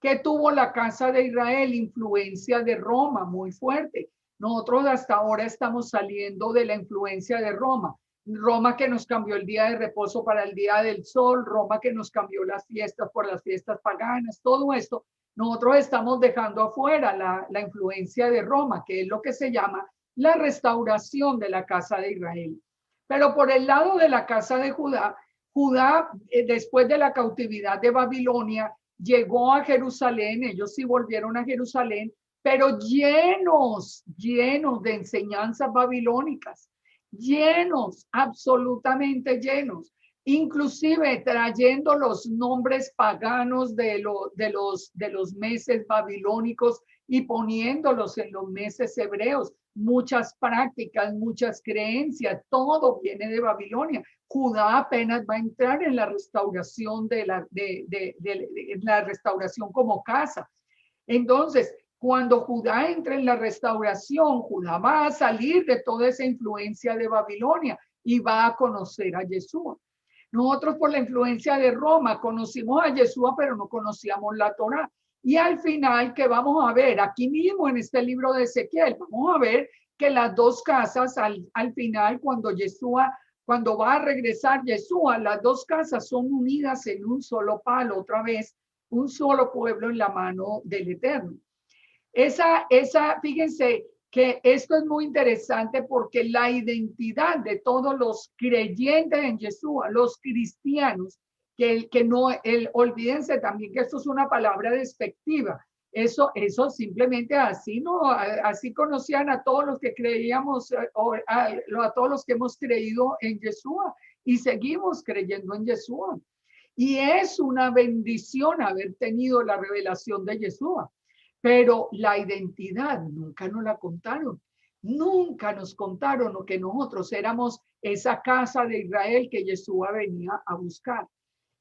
S1: ¿Qué tuvo la casa de Israel? Influencia de Roma muy fuerte. Nosotros hasta ahora estamos saliendo de la influencia de Roma. Roma que nos cambió el día de reposo para el día del sol, Roma que nos cambió las fiestas por las fiestas paganas, todo esto. Nosotros estamos dejando afuera la influencia de Roma, que es lo que se llama la restauración de la casa de Israel. Pero por el lado de la casa de Judá, después de la cautividad de Babilonia, llegó a Jerusalén, ellos sí volvieron a Jerusalén, pero llenos de enseñanzas babilónicas, llenos, absolutamente llenos. inclusive trayendo los nombres paganos de los meses babilónicos y poniéndolos en los meses hebreos. Muchas prácticas, muchas creencias, todo viene de Babilonia. Judá apenas va a entrar en la restauración de la restauración como casa. Entonces, cuando Judá entre en la restauración, Judá va a salir de toda esa influencia de Babilonia y va a conocer a Yeshua. Nosotros por la influencia de Roma conocimos a Yeshua, pero no conocíamos la Torá. Y al final, que vamos a ver aquí mismo en este libro de Ezequiel, vamos a ver que las dos casas al final, cuando va a regresar Yeshua, las dos casas son unidas en un solo palo, otra vez, un solo pueblo en la mano del Eterno. Fíjense que esto es muy interesante porque la identidad de todos los creyentes en Yeshua, los cristianos, olvídense también que esto es una palabra despectiva. Eso simplemente así, ¿no? Así conocían a todos los que creíamos, a todos los que hemos creído en Yeshua y seguimos creyendo en Yeshua. Y es una bendición haber tenido la revelación de Yeshua. Pero la identidad nunca nos la contaron. Nunca nos contaron que nosotros éramos esa casa de Israel que Yeshua venía a buscar.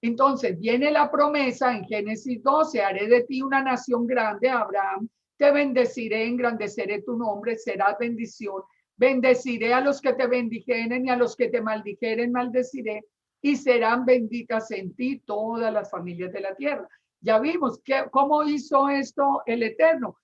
S1: Entonces viene la promesa en Génesis 12, haré de ti una nación grande, Abraham, te bendeciré, engrandeceré tu nombre, serás bendición, bendeciré a los que te bendijeren y a los que te maldijeren, maldeciré, y serán benditas en ti todas las familias de la tierra. Ya vimos cómo hizo esto el Eterno.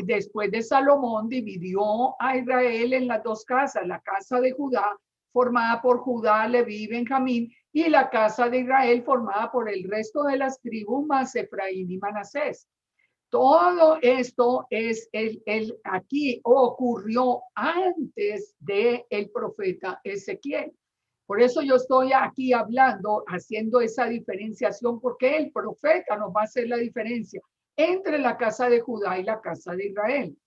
S1: Después de Salomón, dividió a Israel en las dos casas, la casa de Judá, formada por Judá, Leví, Benjamín, y la casa de Israel, formada por el resto de las tribus, más Efraín y Manasés. Todo esto aquí ocurrió antes del profeta Ezequiel. Por eso yo estoy aquí hablando, haciendo esa diferenciación, porque el profeta nos va a hacer la diferencia entre la casa de Judá y la casa de Israel.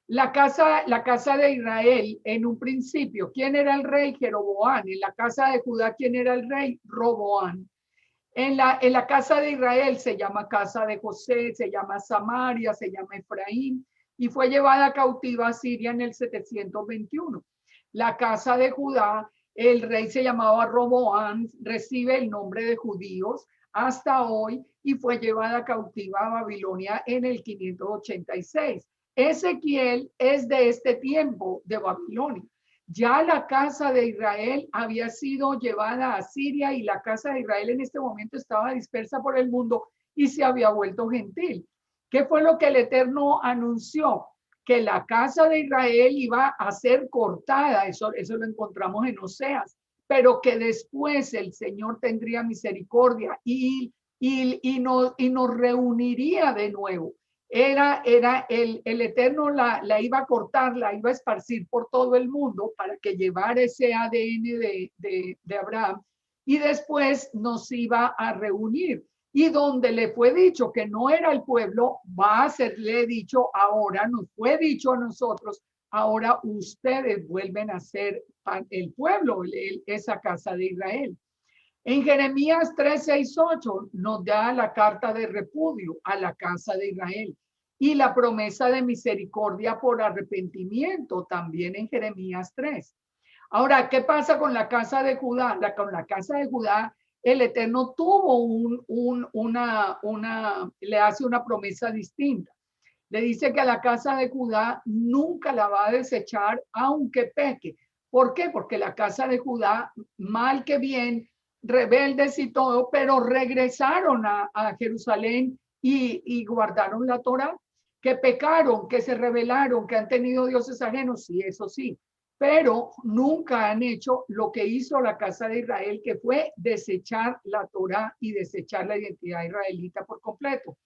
S1: La casa de Israel, en un principio, ¿quién era el rey? Jeroboam. En la casa de Judá, ¿quién era el rey? Roboam. En la casa de Israel se llama casa de José, se llama Samaria, se llama Efraín, y fue llevada cautiva a Siria en el 721. La casa de Judá, el rey se llamaba Roboam, recibe el nombre de judíos hasta hoy y fue llevada cautiva a Babilonia en el 586. Ezequiel es de este tiempo de Babilonia. Ya la casa de Israel había sido llevada a Siria y la casa de Israel en este momento estaba dispersa por el mundo y se había vuelto gentil. ¿Qué fue lo que el Eterno anunció? Que la casa de Israel iba a ser cortada, eso lo encontramos en Oseas, pero que después el Señor tendría misericordia y nos reuniría de nuevo. Era el Eterno la iba a cortar, la iba a esparcir por todo el mundo para que llevara ese ADN de Abraham y después nos iba a reunir. Y donde le fue dicho que no era el pueblo, va a serle dicho ahora, nos fue dicho a nosotros, ahora ustedes vuelven a ser el pueblo, esa casa de Israel. En Jeremías 3, 6, 8 nos da la carta de repudio a la casa de Israel y la promesa de misericordia por arrepentimiento también en Jeremías 3. Ahora, ¿qué pasa con la casa de Judá? Con la casa de Judá, el Eterno tuvo le hace una promesa distinta. Le dice que a la casa de Judá nunca la va a desechar, aunque peque. ¿Por qué? Porque la casa de Judá, mal que bien, rebeldes y todo, pero regresaron a Jerusalén y guardaron la Torá, que pecaron, que se rebelaron, que han tenido dioses ajenos, sí, eso sí, pero nunca han hecho lo que hizo la casa de Israel, que fue desechar la Torá y desechar la identidad israelita por completo.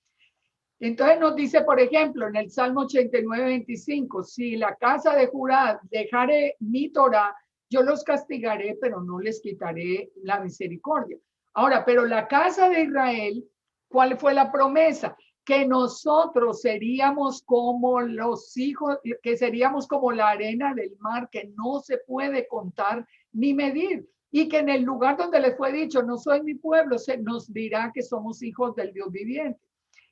S1: Entonces nos dice, por ejemplo, en el Salmo 89, 25, si la casa de Judá dejare mi Torá, yo los castigaré, pero no les quitaré la misericordia. Ahora, pero la casa de Israel, ¿cuál fue la promesa? Que nosotros seríamos como los hijos, que seríamos como la arena del mar, que no se puede contar ni medir. y que en el lugar donde les fue dicho, no soy mi pueblo, se nos dirá que somos hijos del Dios viviente.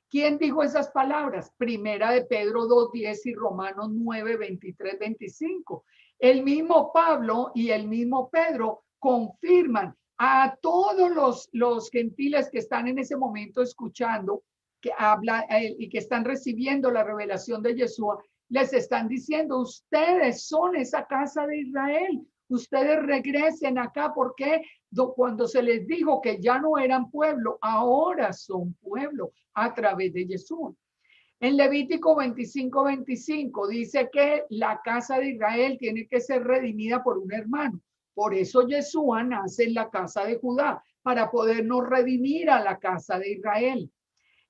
S1: ¿Quién dijo esas palabras? Primera de Pedro 2:10 y Romanos 9:23-25. El mismo Pablo y el mismo Pedro confirman a todos los gentiles que están en ese momento escuchando, que habla y que están recibiendo la revelación de Yeshua, les están diciendo, ustedes son esa casa de Israel, ustedes regresen acá, porque cuando se les dijo que ya no eran pueblo, ahora son pueblo a través de Yeshua. En Levítico 25:25 dice que la casa de Israel tiene que ser redimida por un hermano. Por eso Yeshua nace en la casa de Judá, para podernos redimir a la casa de Israel.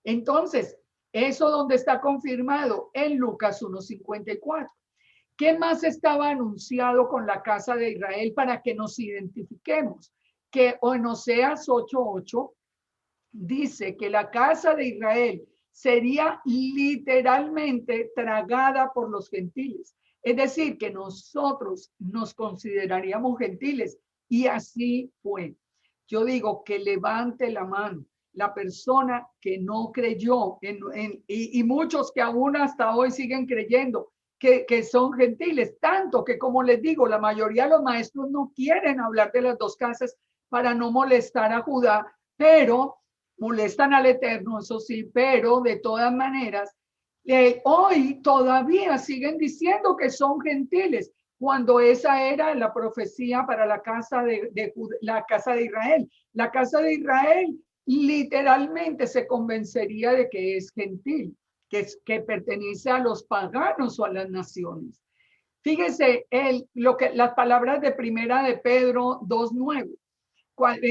S1: Entonces, eso donde está confirmado en Lucas 1:54. ¿Qué más estaba anunciado con la casa de Israel para que nos identifiquemos? Que en Oseas 8:8 dice que la casa de Israel sería literalmente tragada por los gentiles. Es decir, que nosotros nos consideraríamos gentiles, y así fue. Yo digo que levante la mano la persona que no creyó y muchos que aún hasta hoy siguen creyendo que son gentiles, tanto que, como les digo, la mayoría de los maestros no quieren hablar de las dos casas para no molestar a Judá, pero molestan al Eterno, eso sí, pero de todas maneras, hoy todavía siguen diciendo que son gentiles, cuando esa era la profecía para la casa la casa de Israel. La casa de Israel literalmente se convencería de que es gentil, que pertenece a los paganos o a las naciones. Fíjese las palabras de primera de Pedro 2:9,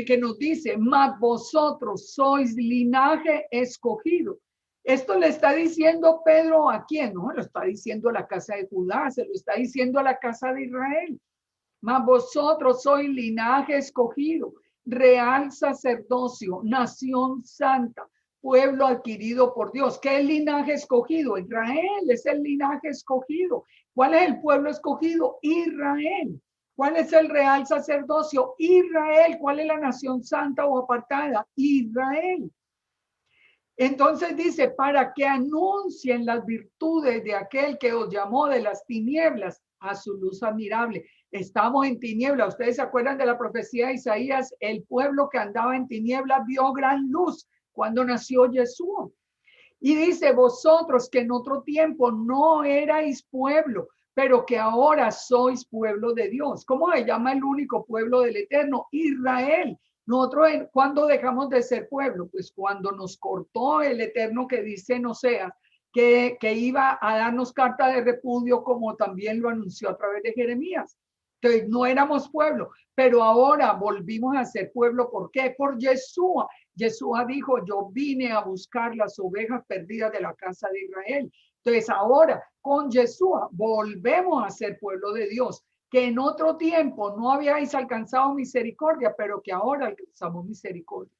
S1: que nos dice, mas vosotros sois linaje escogido. Esto le está diciendo Pedro a quién, no, lo está diciendo a la casa de Judá, se lo está diciendo a la casa de Israel. Mas vosotros sois linaje escogido, real sacerdocio, nación santa, pueblo adquirido por Dios. ¿Qué es el linaje escogido? Israel es el linaje escogido. ¿Cuál es el pueblo escogido? Israel. ¿Cuál es el real sacerdocio? Israel. ¿Cuál es la nación santa o apartada? Israel. Entonces dice, para que anuncien las virtudes de aquel que os llamó de las tinieblas a su luz admirable. Estamos en tinieblas. Ustedes se acuerdan de la profecía de Isaías, el pueblo que andaba en tinieblas vio gran luz cuando nació Jesús. Y dice, vosotros que en otro tiempo no erais pueblo, pero que ahora sois pueblo de Dios. ¿Cómo se llama el único pueblo del Eterno? Israel. Nosotros, ¿cuándo dejamos de ser pueblo? Pues cuando nos cortó el Eterno, que dice en Oseas que iba a darnos carta de repudio, como también lo anunció a través de Jeremías. Entonces no éramos pueblo, pero ahora volvimos a ser pueblo. ¿Por qué? Por Yeshua. Yeshua dijo, yo vine a buscar las ovejas perdidas de la casa de Israel. Entonces ahora con Yeshua volvemos a ser pueblo de Dios, que en otro tiempo no habíais alcanzado misericordia, pero que ahora alcanzamos misericordia.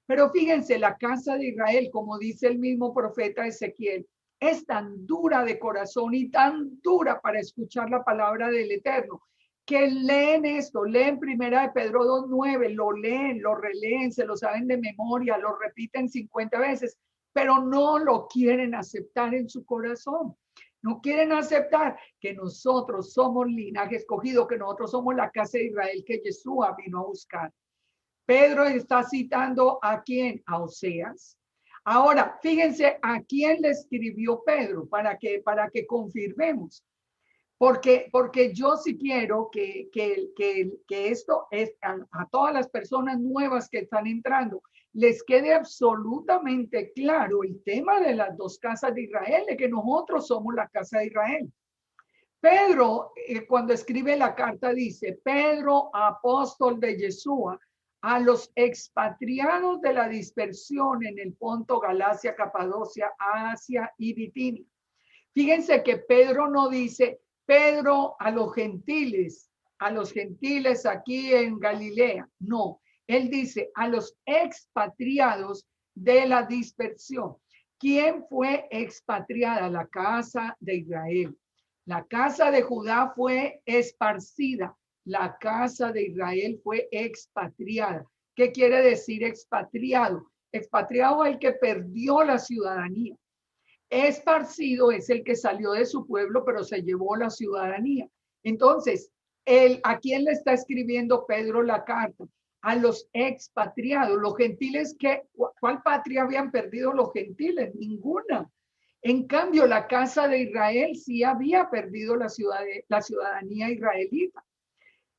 S1: Pero fíjense, la casa de Israel, como dice el mismo profeta Ezequiel, es tan dura de corazón y tan dura para escuchar la palabra del Eterno, que leen esto, leen primera de Pedro 2:9, lo leen, lo releen, se lo saben de memoria, lo repiten 50 veces, pero no lo quieren aceptar en su corazón. No quieren aceptar que nosotros somos linaje escogido, que nosotros somos la casa de Israel que Yeshua vino a buscar. Pedro está citando ¿a quién? A Oseas. Ahora, fíjense a quién le escribió Pedro para que confirmemos. Porque yo sí quiero que esto es a todas las personas nuevas que están entrando, les quede absolutamente claro el tema de las dos casas de Israel, de que nosotros somos la casa de Israel. Pedro, cuando escribe la carta, dice, Pedro, apóstol de Yeshua, a los expatriados de la dispersión en el Ponto, Galacia, Capadocia, Asia y Bitinia. Fíjense que Pedro no dice, Pedro a los gentiles aquí en Galilea. No, él dice a los expatriados de la dispersión. ¿Quién fue expatriada? La casa de Israel. La casa de Judá fue esparcida. la casa de Israel fue expatriada. ¿Qué quiere decir expatriado? Expatriado es el que perdió la ciudadanía. Esparcido es el que salió de su pueblo, pero se llevó la ciudadanía. Entonces, ¿a quién le está escribiendo Pedro la carta? A los expatriados. Los gentiles, ¿cuál patria habían perdido los gentiles? Ninguna. En cambio, la casa de Israel sí había perdido la ciudadanía israelita.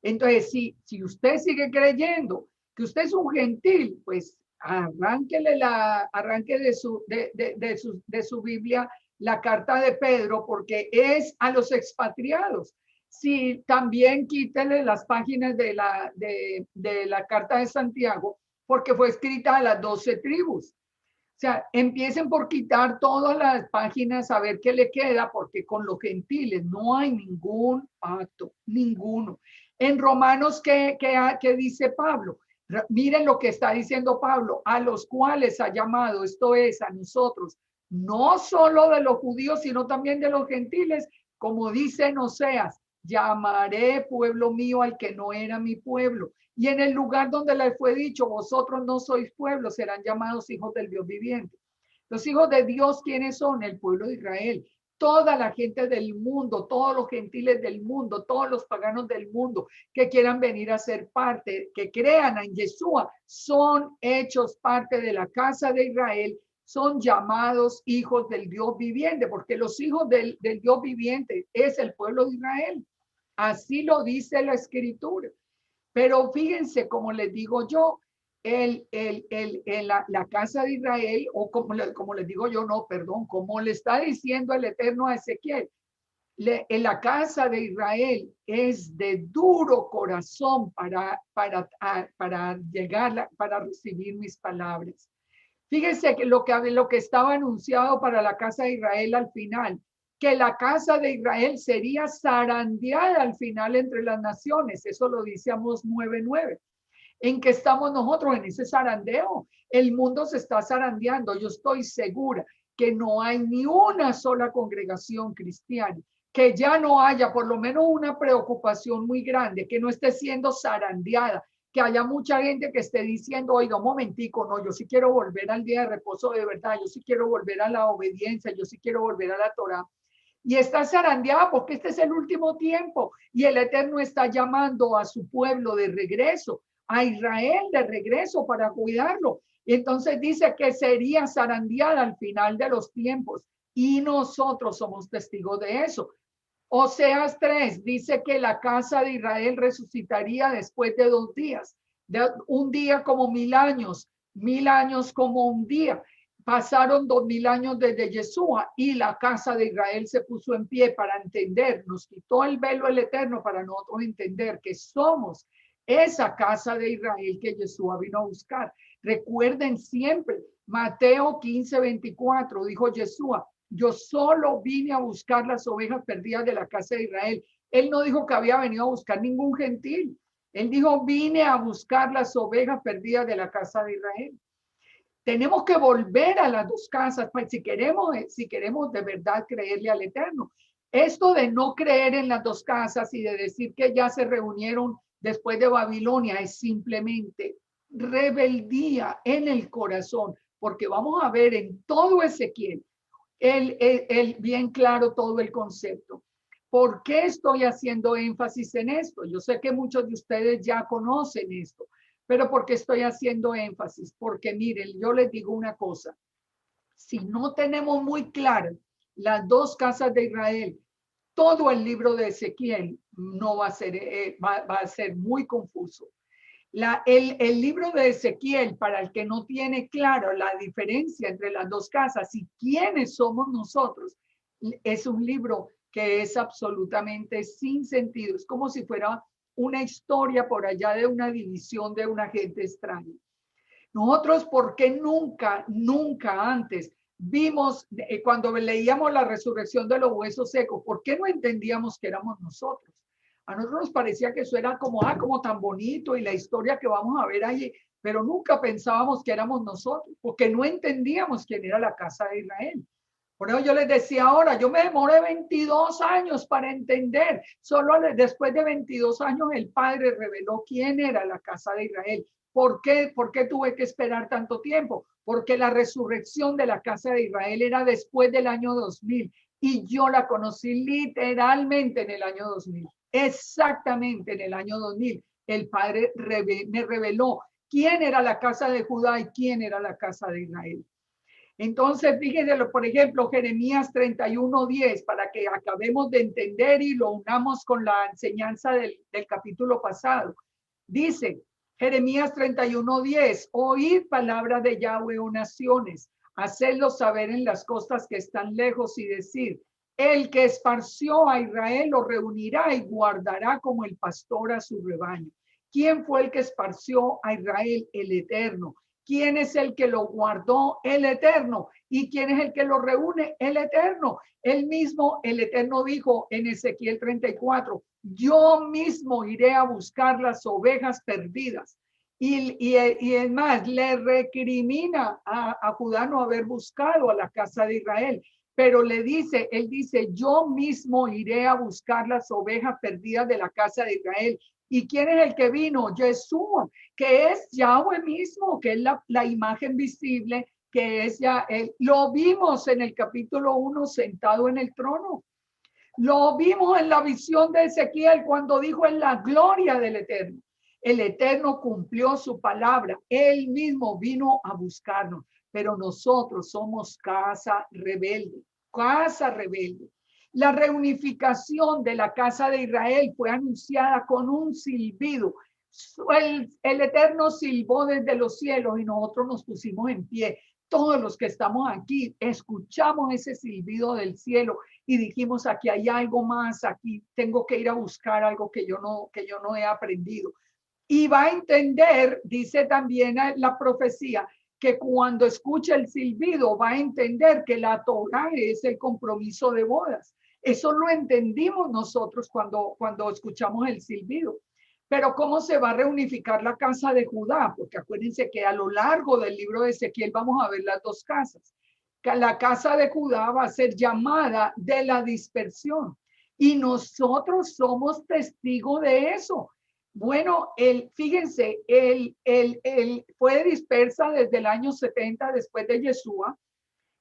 S1: Entonces, si usted sigue creyendo que usted es un gentil, pues arranque de su Biblia la carta de Pedro, porque es a los expatriados. Si también quítele las páginas de la carta de Santiago, porque fue escrita a las 12 tribus. O sea, empiecen por quitar todas las páginas a ver qué le queda, porque con los gentiles no hay ningún pacto, ninguno. En Romanos, ¿qué dice Pablo? Miren lo que está diciendo Pablo, a los cuales ha llamado, esto es, a nosotros, no solo de los judíos, sino también de los gentiles, como dice en Oseas, llamaré pueblo mío al que no era mi pueblo. Y en el lugar donde les fue dicho, vosotros no sois pueblo, serán llamados hijos del Dios viviente. Los hijos de Dios, ¿quiénes son? El pueblo de Israel. Toda la gente del mundo, todos los gentiles del mundo, todos los paganos del mundo que quieran venir a ser parte, que crean en Yeshua, son hechos parte de la casa de Israel, son llamados hijos del Dios viviente, porque los hijos del Dios viviente es el pueblo de Israel. Así lo dice la Escritura. Pero fíjense, como les digo yo, la casa de Israel, o como les digo yo, no, perdón, como le está diciendo el Eterno a Ezequiel, en la casa de Israel es de duro corazón para llegar, para recibir mis palabras. Fíjense que lo que estaba anunciado para la casa de Israel al final, que la casa de Israel sería zarandeada al final entre las naciones. Eso lo dice Amós 9:9. ¿En qué estamos nosotros? En ese zarandeo. El mundo se está zarandeando. Yo estoy segura que no hay ni una sola congregación cristiana, que ya no haya por lo menos una preocupación muy grande, que no esté siendo zarandeada, que haya mucha gente que esté diciendo, oiga, un momentico, no, yo sí quiero volver al día de reposo de verdad, yo sí quiero volver a la obediencia, yo sí quiero volver a la Torá. Y está zarandeada porque este es el último tiempo y el Eterno está llamando a su pueblo de regreso, a Israel de regreso para cuidarlo. Y entonces dice que sería zarandeada al final de los tiempos y nosotros somos testigos de eso. Oseas 3 dice que la casa de Israel resucitaría después de 2 días, de un día como 1000 años como un día. Pasaron 2000 años desde Yeshua y la casa de Israel se puso en pie para entender, nos quitó el velo el Eterno para nosotros entender que somos esa casa de Israel que Yeshua vino a buscar. Recuerden siempre, Mateo 15:24, dijo Yeshua, yo solo vine a buscar las ovejas perdidas de la casa de Israel. Él no dijo que había venido a buscar ningún gentil. Él dijo, vine a buscar las ovejas perdidas de la casa de Israel. Tenemos que volver a las dos casas pues, si queremos de verdad creerle al Eterno. Esto de no creer en las dos casas y de decir que ya se reunieron después de Babilonia es simplemente rebeldía en el corazón, porque vamos a ver en todo Ezequiel el bien claro todo el concepto. ¿Por qué estoy haciendo énfasis en esto? Yo sé que muchos de ustedes ya conocen esto, pero ¿por qué estoy haciendo énfasis? Porque miren, yo les digo una cosa, si no tenemos muy claro las dos casas de Israel, todo el libro de Ezequiel no va a ser, va a ser muy confuso. El libro de Ezequiel, para el que no tiene claro la diferencia entre las dos casas y quiénes somos nosotros, es un libro que es absolutamente sin sentido. Es como si fuera una historia por allá de una división de una gente extraña. Nosotros, ¿por qué nunca antes vimos, cuando leíamos la resurrección de los huesos secos, por qué no entendíamos que éramos nosotros? A nosotros nos parecía que eso era como tan bonito y la historia que vamos a ver allí, pero nunca pensábamos que éramos nosotros, porque no entendíamos quién era la casa de Israel. Por eso yo les decía ahora, yo me demoré 22 años para entender. Solo después de 22 años el Padre reveló quién era la casa de Israel. ¿Por qué? ¿Por qué tuve que esperar tanto tiempo? Porque la resurrección de la casa de Israel era después del año 2000 y yo la conocí literalmente en el año 2000. Exactamente en el año 2000. El Padre me reveló quién era la casa de Judá y quién era la casa de Israel. Entonces, fíjense, por ejemplo, Jeremías 31:10, para que acabemos de entender y lo unamos con la enseñanza del capítulo pasado. Dice, Jeremías 31:10, oíd palabra de Yahweh, oh naciones, hacedlo saber en las costas que están lejos y decir, el que esparció a Israel lo reunirá y guardará como el pastor a su rebaño. ¿Quién fue el que esparció a Israel? El Eterno. ¿Quién es el que lo guardó? El Eterno. ¿Y quién es el que lo reúne? El Eterno. Él mismo, el Eterno dijo en Ezequiel 34, yo mismo iré a buscar las ovejas perdidas. Y es más, le recrimina a Judá no haber buscado a la casa de Israel. Pero él dice, yo mismo iré a buscar las ovejas perdidas de la casa de Israel. ¿Y quién es el que vino? Yeshua, que es Yahweh mismo, que es la imagen visible, que es ya él. Lo vimos en el capítulo 1 sentado en el trono. Lo vimos en la visión de Ezequiel cuando dijo en la gloria del Eterno. El Eterno cumplió su palabra. Él mismo vino a buscarnos, pero nosotros somos casa rebelde, casa rebelde. La reunificación de la casa de Israel fue anunciada con un silbido. El Eterno silbó desde los cielos y nosotros nos pusimos en pie. Todos los que estamos aquí escuchamos ese silbido del cielo y dijimos, aquí hay algo más, aquí tengo que ir a buscar algo que yo no he aprendido. Y va a entender, dice también la profecía, que cuando escuche el silbido va a entender que la Torá es el compromiso de bodas. Eso lo entendimos nosotros cuando escuchamos el silbido. Pero ¿cómo se va a reunificar la casa de Judá? Porque acuérdense que a lo largo del libro de Ezequiel vamos a ver las dos casas. La casa de Judá va a ser llamada de la dispersión. Y nosotros somos testigos de eso. Bueno, fíjense, fue dispersa desde el año 70 después de Yeshua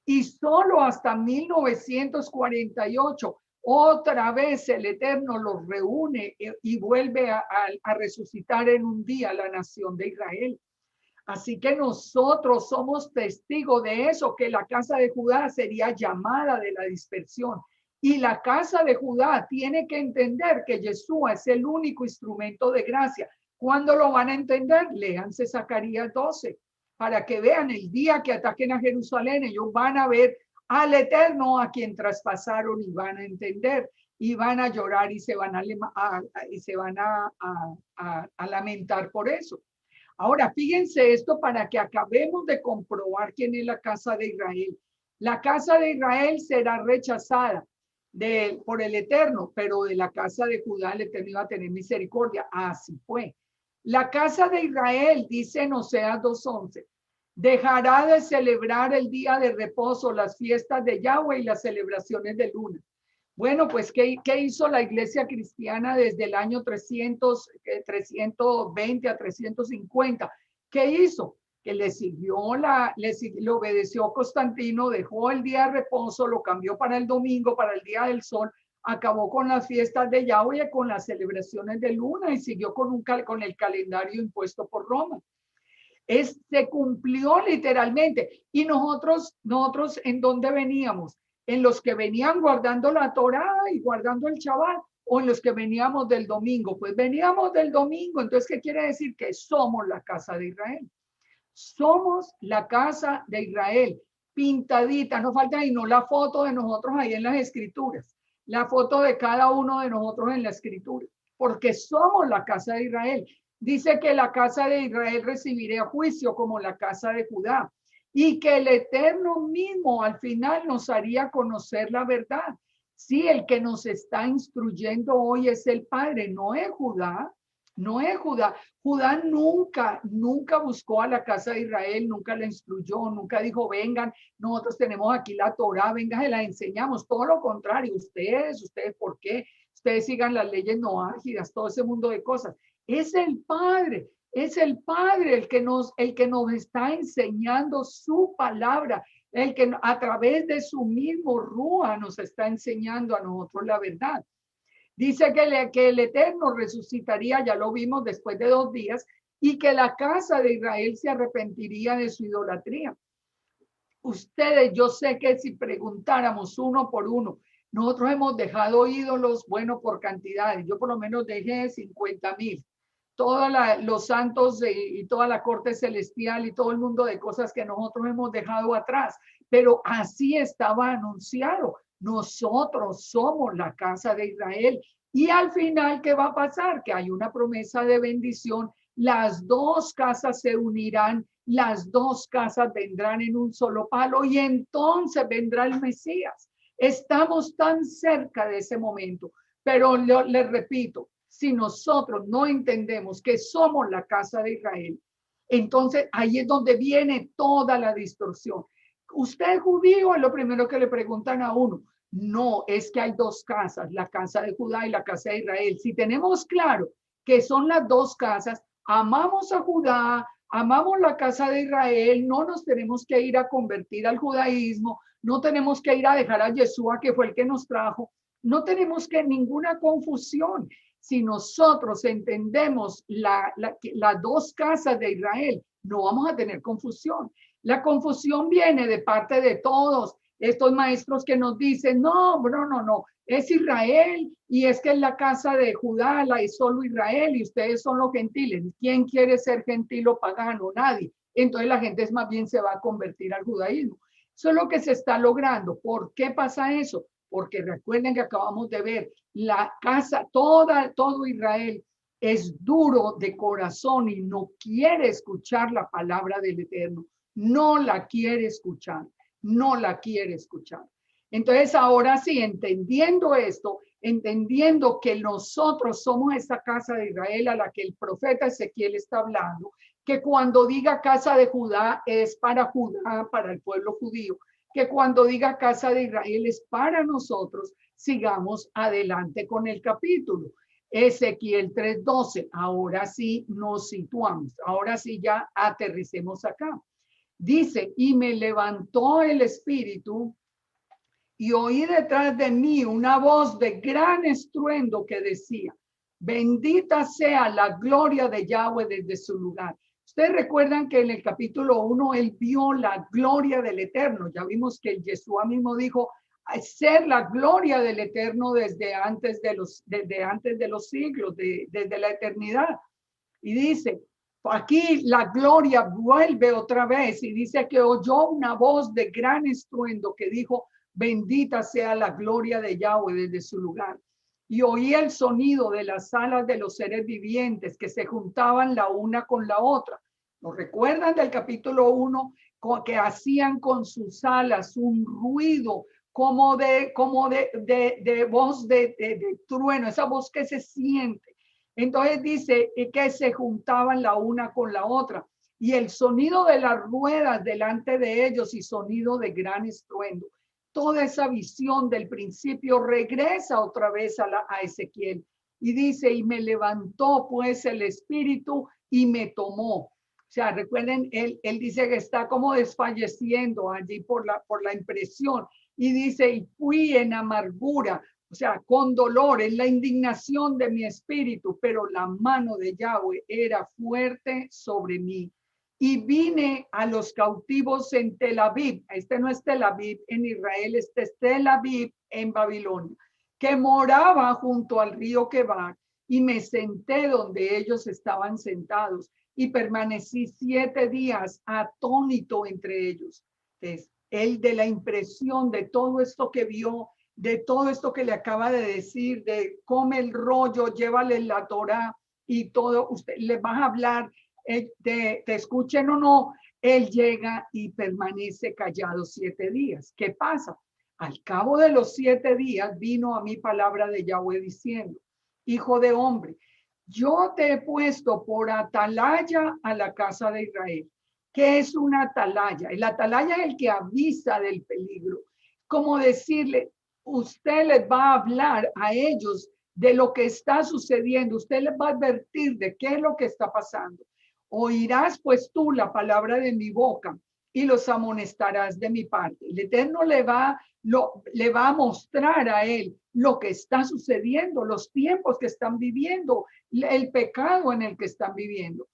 S1: y solo hasta 1948 otra vez el Eterno los reúne y vuelve a resucitar en un día la nación de Israel. Así que nosotros somos testigos de eso, que la casa de Judá sería llamada de la dispersión. Y la casa de Judá tiene que entender que Yeshua es el único instrumento de gracia. ¿Cuándo lo van a entender? Léanse Zacarías 12 para que vean el día que ataquen a Jerusalén. Ellos van a ver al Eterno a quien traspasaron y van a entender y van a llorar y se van a lamentar por eso. Ahora, fíjense esto para que acabemos de comprobar quién es la casa de Israel. La casa de Israel será rechazada por el Eterno, pero de la casa de Judá el Eterno iba a tener misericordia. Así fue. La casa de Israel, dice en Oseas 2:11, dejará de celebrar el día de reposo, las fiestas de Yahweh y las celebraciones de luna. Bueno, pues, ¿qué hizo la iglesia cristiana desde el año 320 a 350? ¿Qué hizo? Que le obedeció Constantino, dejó el día de reposo, lo cambió para el domingo, para el día del sol, acabó con las fiestas de Yahweh, con las celebraciones de luna y siguió con el calendario impuesto por Roma. Se cumplió literalmente. Y nosotros, ¿en dónde veníamos? En los que venían guardando la Torá y guardando el Shabbat, o en los que veníamos del domingo. Pues veníamos del domingo. Entonces, ¿qué quiere decir? Que somos la casa de Israel. Somos la casa de Israel, pintadita. No falta sino la foto de nosotros ahí en las escrituras, la foto de cada uno de nosotros en la escritura, porque somos la casa de Israel. Dice que la casa de Israel recibirá juicio como la casa de Judá y que el Eterno mismo al final nos haría conocer la verdad. Sí, el que nos está instruyendo hoy es el Padre, no es Judá, no es Judá. Judá nunca buscó a la casa de Israel, nunca la instruyó, nunca dijo, vengan, nosotros tenemos aquí la Torá, vengan, se la enseñamos. Todo lo contrario, ustedes, ¿por qué? Ustedes sigan las leyes noágidas, todo ese mundo de cosas. Es el Padre el que nos está enseñando su palabra, el que a través de su mismo Rúa nos está enseñando a nosotros la verdad. Dice que el Eterno resucitaría, ya lo vimos después de 2 días, y que la casa de Israel se arrepentiría de su idolatría. Ustedes, yo sé que si preguntáramos uno por uno, nosotros hemos dejado ídolos, bueno, por cantidades. Yo por lo menos dejé 50,000. Todos los santos y toda la corte celestial y todo el mundo de cosas que nosotros hemos dejado atrás. Pero así estaba anunciado. Nosotros somos la casa de Israel. Y al final, ¿qué va a pasar? Que hay una promesa de bendición. Las 2 casas se unirán, las 2 casas vendrán en un solo palo y entonces vendrá el Mesías. Estamos tan cerca de ese momento, pero les repito, si nosotros no entendemos que somos la casa de Israel, entonces ahí es donde viene toda la distorsión. ¿Usted es judío? Es lo primero que le preguntan a uno. No, es que hay 2 casas, la casa de Judá y la casa de Israel. Si tenemos claro que son las 2 casas, amamos a Judá, amamos la casa de Israel, no nos tenemos que ir a convertir al judaísmo, no tenemos que ir a dejar a Yeshua, que fue el que nos trajo, no tenemos que ninguna confusión. Si nosotros entendemos las 2 casas de Israel, no vamos a tener confusión. La confusión viene de parte de todos estos maestros que nos dicen, no, es Israel y es que es la casa de Judá, la es solo Israel y ustedes son los gentiles. ¿Quién quiere ser gentil o pagano? Nadie. Entonces la gente es más bien se va a convertir al judaísmo. Eso es lo que se está logrando. ¿Por qué pasa eso? Porque recuerden que acabamos de ver, la casa, todo Israel es duro de corazón y no quiere escuchar la palabra del Eterno. No la quiere escuchar. No la quiere escuchar. Entonces, ahora sí, entendiendo esto, entendiendo que nosotros somos esa casa de Israel a la que el profeta Ezequiel está hablando, que cuando diga casa de Judá es para Judá, para el pueblo judío, que cuando diga casa de Israel es para nosotros, sigamos adelante con el capítulo. Ezequiel 3:12, ahora sí nos situamos, ahora sí ya aterricemos acá. Dice, y me levantó el espíritu y oí detrás de mí una voz de gran estruendo que decía, bendita sea la gloria de Yahweh desde su lugar. Ustedes recuerdan que en el capítulo 1 él vio la gloria del Eterno. Ya vimos que el Yeshua mismo dijo, ser la gloria del Eterno desde antes de los siglos, desde la eternidad. Y dice, aquí la gloria vuelve otra vez y dice que oyó una voz de gran estruendo que dijo, bendita sea la gloria de Yahweh desde su lugar. Y oí el sonido de las alas de los seres vivientes que se juntaban la una con la otra. ¿Nos recuerdan del capítulo 1? Que hacían con sus alas un ruido como de voz de trueno, esa voz que se siente. Entonces dice que se juntaban la una con la otra y el sonido de las ruedas delante de ellos y sonido de gran estruendo. Toda esa visión del principio regresa otra vez a Ezequiel y dice, y me levantó pues el espíritu y me tomó. O sea, recuerden, él dice que está como desfalleciendo allí por la impresión y dice, y fui en amargura. O sea, con dolor, en la indignación de mi espíritu, pero la mano de Yahweh era fuerte sobre mí. Y vine a los cautivos en Tel Aviv. Este no es Tel Aviv en Israel, este es Tel Aviv en Babilonia, que moraba junto al río Quebar, y me senté donde ellos estaban sentados y permanecí 7 días atónito entre ellos. Entonces, él de la impresión de todo esto que vio, de todo esto que le acaba de decir, de come el rollo, llévale la Torá y todo, usted le va a hablar, te escuchen o no, él llega y permanece callado 7 días. ¿Qué pasa? Al cabo de los 7 días vino a mí palabra de Yahweh diciendo, hijo de hombre, yo te he puesto por atalaya a la casa de Israel. ¿Qué es una atalaya? El atalaya es el que avisa del peligro. Como decirle, usted les va a hablar a ellos de lo que está sucediendo. Usted les va a advertir de qué es lo que está pasando. Oirás pues tú la palabra de mi boca y los amonestarás de mi parte. El Eterno le va a mostrar a él lo que está sucediendo, los tiempos que están viviendo, el pecado en el que están viviendo.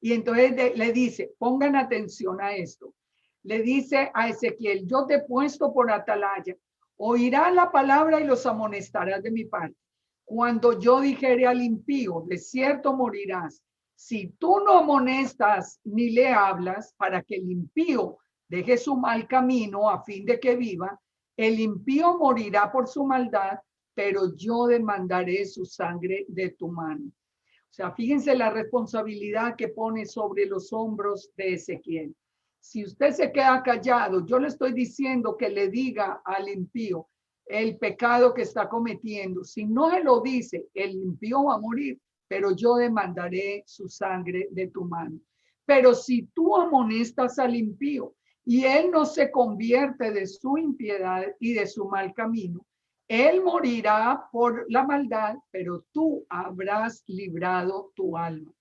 S1: Y entonces le dice, pongan atención a esto. Le dice a Ezequiel, yo te he puesto por atalaya, oirás la palabra y los amonestarás de mi parte. Cuando yo dijere al impío, de cierto morirás, si tú no amonestas ni le hablas para que el impío deje su mal camino a fin de que viva, el impío morirá por su maldad, pero yo demandaré su sangre de tu mano. O sea, fíjense la responsabilidad que pone sobre los hombros de Ezequiel. Si usted se queda callado, yo le estoy diciendo que le diga al impío el pecado que está cometiendo. Si no se lo dice, el impío va a morir, pero yo demandaré su sangre de tu mano. Pero si tú amonestas al impío y él no se convierte de su impiedad y de su mal camino, él morirá por la maldad, pero tú habrás librado tu alma.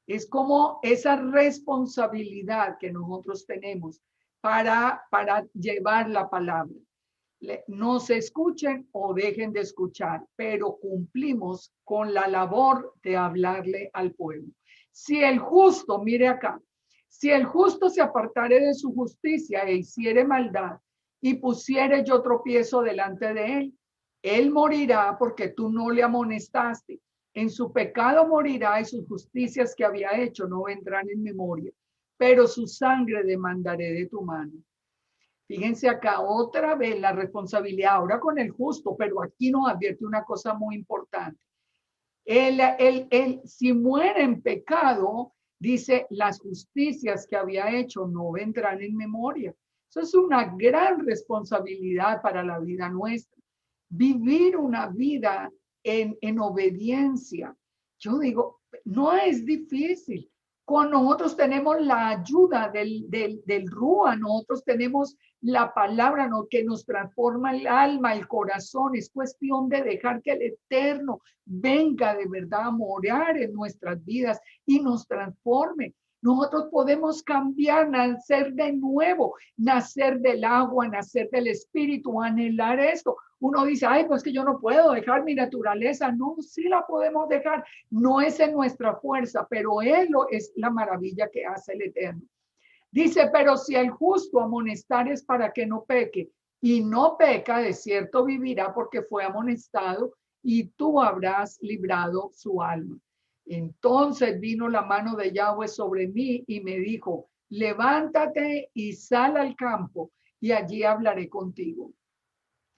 S1: Es como esa responsabilidad que nosotros tenemos para llevar la palabra. No se escuchen o dejen de escuchar, pero cumplimos con la labor de hablarle al pueblo. Si el justo, mire acá, si el justo se apartare de su justicia e hiciere maldad y pusiere yo tropiezo delante de él morirá porque tú no le amonestaste. En su pecado morirá y sus justicias que había hecho no vendrán en memoria, pero su sangre demandaré de tu mano. Fíjense acá otra vez la responsabilidad ahora con el justo, pero aquí nos advierte una cosa muy importante. Si muere en pecado, dice, las justicias que había hecho no vendrán en memoria. Eso es una gran responsabilidad para la vida nuestra. Vivir una vida en obediencia. Yo digo, no es difícil. Con nosotros tenemos la ayuda del Rúa, nosotros tenemos la palabra que nos transforma el alma, el corazón. Es cuestión de dejar que el Eterno venga de verdad a morar en nuestras vidas y nos transforme. Nosotros podemos cambiar, nacer de nuevo, nacer del agua, nacer del espíritu, anhelar esto. Uno dice, ay, pues que yo no puedo dejar mi naturaleza. No, sí la podemos dejar. No es en nuestra fuerza, pero Él es la maravilla que hace el Eterno. Dice, pero si el justo amonestar es para que no peque, y no peca, de cierto vivirá porque fue amonestado, y tú habrás librado su alma. Entonces vino la mano de Yahweh sobre mí y me dijo, levántate y sal al campo, y allí hablaré contigo.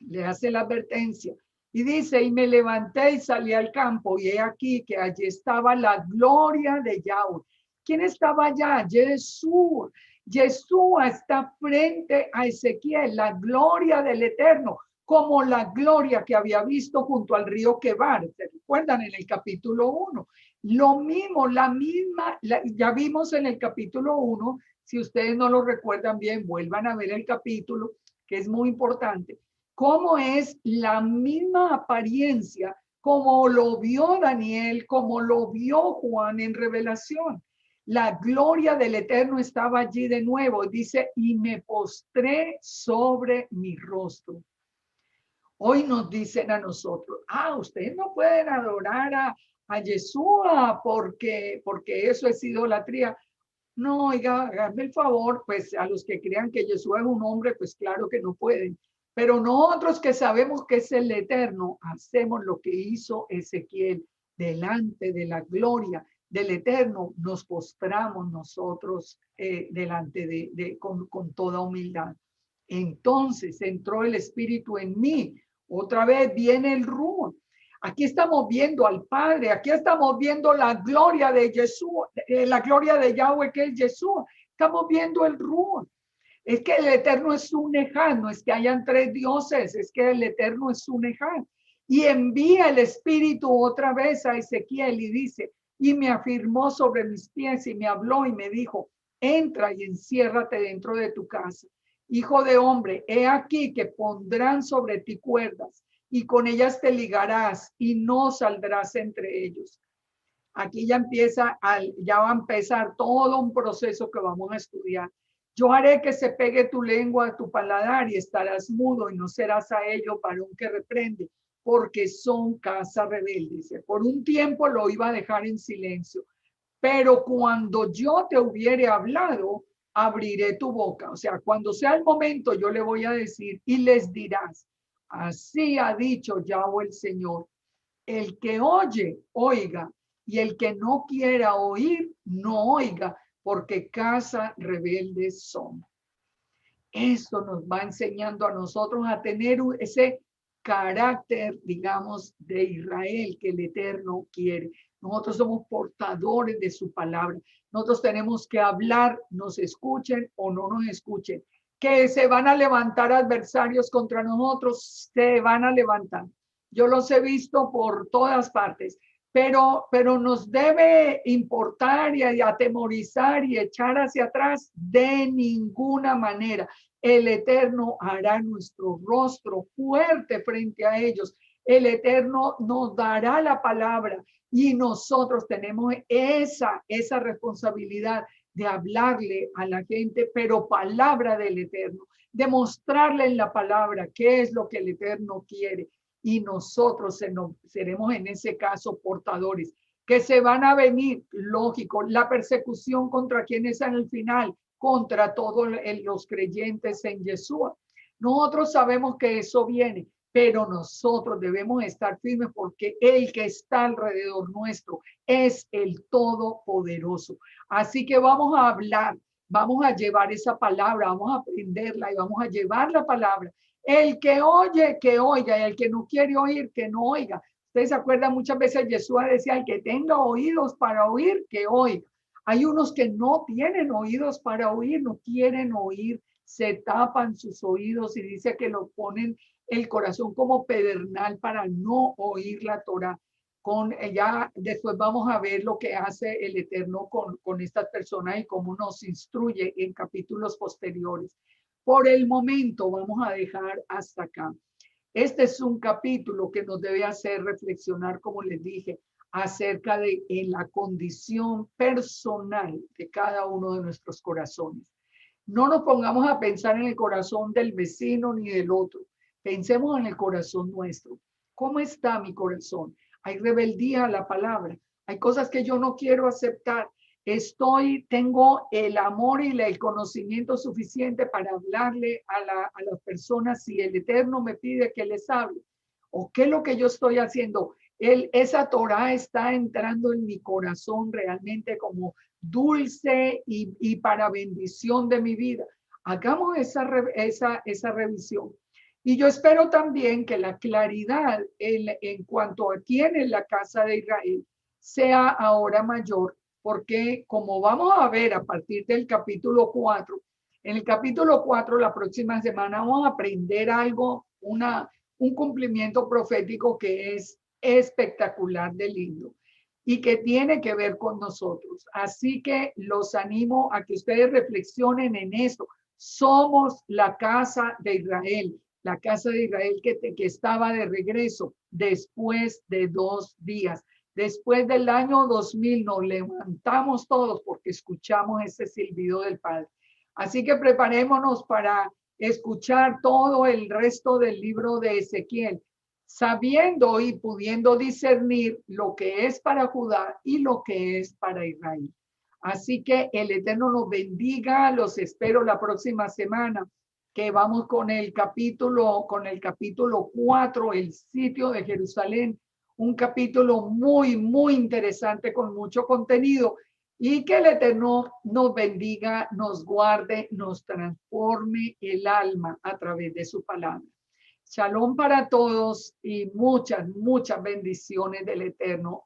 S1: Le hace la advertencia. Y dice, y me levanté y salí al campo, y he aquí que allí estaba la gloria de Yahweh. ¿Quién estaba allá? Yeshua. Yeshua está frente a Ezequiel, la gloria del Eterno, como la gloria que había visto junto al río Quebar. ¿Se recuerdan en el capítulo 1? Lo mismo, la misma, ya vimos en el capítulo 1, si ustedes no lo recuerdan bien, vuelvan a ver el capítulo, que es muy importante. Cómo es la misma apariencia como lo vio Daniel, como lo vio Juan en Revelación. La gloria del Eterno estaba allí de nuevo. Dice, y me postré sobre mi rostro. Hoy nos dicen a nosotros, ustedes no pueden adorar a Yeshua porque eso es idolatría. No, oiga, háganme el favor, pues a los que crean que Yeshua es un hombre, pues claro que no pueden. Pero nosotros que sabemos que es el Eterno, hacemos lo que hizo Ezequiel delante de la gloria del Eterno, nos postramos nosotros delante con toda humildad. Entonces entró el Espíritu en mí. Otra vez viene el Ruach. Aquí estamos viendo al Padre, aquí estamos viendo la gloria de Jesús, la gloria de Yahweh que es Jesús. Estamos viendo el Ruach. Es que el Eterno es un Ejad, no es que hayan tres dioses, es que el Eterno es un Ejad. Y envía el Espíritu otra vez a Ezequiel y dice, y me afirmó sobre mis pies y me habló y me dijo, entra y enciérrate dentro de tu casa. Hijo de hombre, he aquí que pondrán sobre ti cuerdas y con ellas te ligarás y no saldrás entre ellos. Aquí ya va a empezar todo un proceso que vamos a estudiar. Yo haré que se pegue tu lengua a tu paladar y estarás mudo y no serás a ello varón que reprende, porque son casa rebelde. Dice, por un tiempo lo iba a dejar en silencio, pero cuando yo te hubiere hablado, abriré tu boca. O sea, cuando sea el momento, yo le voy a decir y les dirás, así ha dicho Yahweh el Señor. El que oye, oiga, y el que no quiera oír, no oiga, porque casa rebelde son. Esto nos va enseñando a nosotros a tener ese carácter, digamos, de Israel que el Eterno quiere. Nosotros somos portadores de su palabra. Nosotros tenemos que hablar, nos escuchen o no nos escuchen. Que se van a levantar adversarios contra nosotros, se van a levantar. Yo los he visto por todas partes, pero nos debe importar y atemorizar y echar hacia atrás de ninguna manera. El Eterno hará nuestro rostro fuerte frente a ellos. El Eterno nos dará la palabra y nosotros tenemos esa responsabilidad de hablarle a la gente, pero palabra del Eterno, de mostrarle en la palabra qué es lo que el Eterno quiere. Y nosotros seremos en ese caso portadores, que se van a venir, lógico, la persecución contra quienes en el final, contra todos los creyentes en Yeshua. Nosotros sabemos que eso viene, pero nosotros debemos estar firmes porque el que está alrededor nuestro es el Todopoderoso. Así que vamos a hablar, vamos a llevar esa palabra, vamos a aprenderla y vamos a llevar la palabra. El que oye, que oiga, y el que no quiere oír, que no oiga. Ustedes se acuerdan, muchas veces Yeshua decía, el que tenga oídos para oír, que oiga. Hay unos que no tienen oídos para oír, no quieren oír, se tapan sus oídos y dice que lo ponen el corazón como pedernal para no oír la Torah. Ya después vamos a ver lo que hace el Eterno con estas personas y cómo nos instruye en capítulos posteriores. Por el momento vamos a dejar hasta acá. Este es un capítulo que nos debe hacer reflexionar, como les dije, acerca de la condición personal de cada uno de nuestros corazones. No nos pongamos a pensar en el corazón del vecino ni del otro. Pensemos en el corazón nuestro. ¿Cómo está mi corazón? Hay rebeldía a la palabra. Hay cosas que yo no quiero aceptar. Tengo el amor y el conocimiento suficiente para hablarle a las personas si el Eterno me pide que les hable. ¿O qué es lo que yo estoy haciendo? Esa Torah está entrando en mi corazón realmente como dulce y para bendición de mi vida. Hagamos esa revisión. Y yo espero también que la claridad en cuanto a quién es la casa de Israel sea ahora mayor, porque como vamos a ver a partir del capítulo 4, en el capítulo 4 la próxima semana vamos a aprender algo, un cumplimiento profético que es espectacular de lindo y que tiene que ver con nosotros. Así que los animo a que ustedes reflexionen en esto. Somos la casa de Israel, la casa de Israel que estaba de regreso después de 2 días. Después del año 2000 nos levantamos todos porque escuchamos ese silbido del Padre. Así que preparémonos para escuchar todo el resto del libro de Ezequiel, sabiendo y pudiendo discernir lo que es para Judá y lo que es para Israel. Así que el Eterno nos bendiga. Los espero la próxima semana, que vamos con el capítulo 4, el sitio de Jerusalén. Un capítulo muy, muy interesante con mucho contenido, y que el Eterno nos bendiga, nos guarde, nos transforme el alma a través de su palabra. Shalom para todos y muchas, muchas bendiciones del Eterno.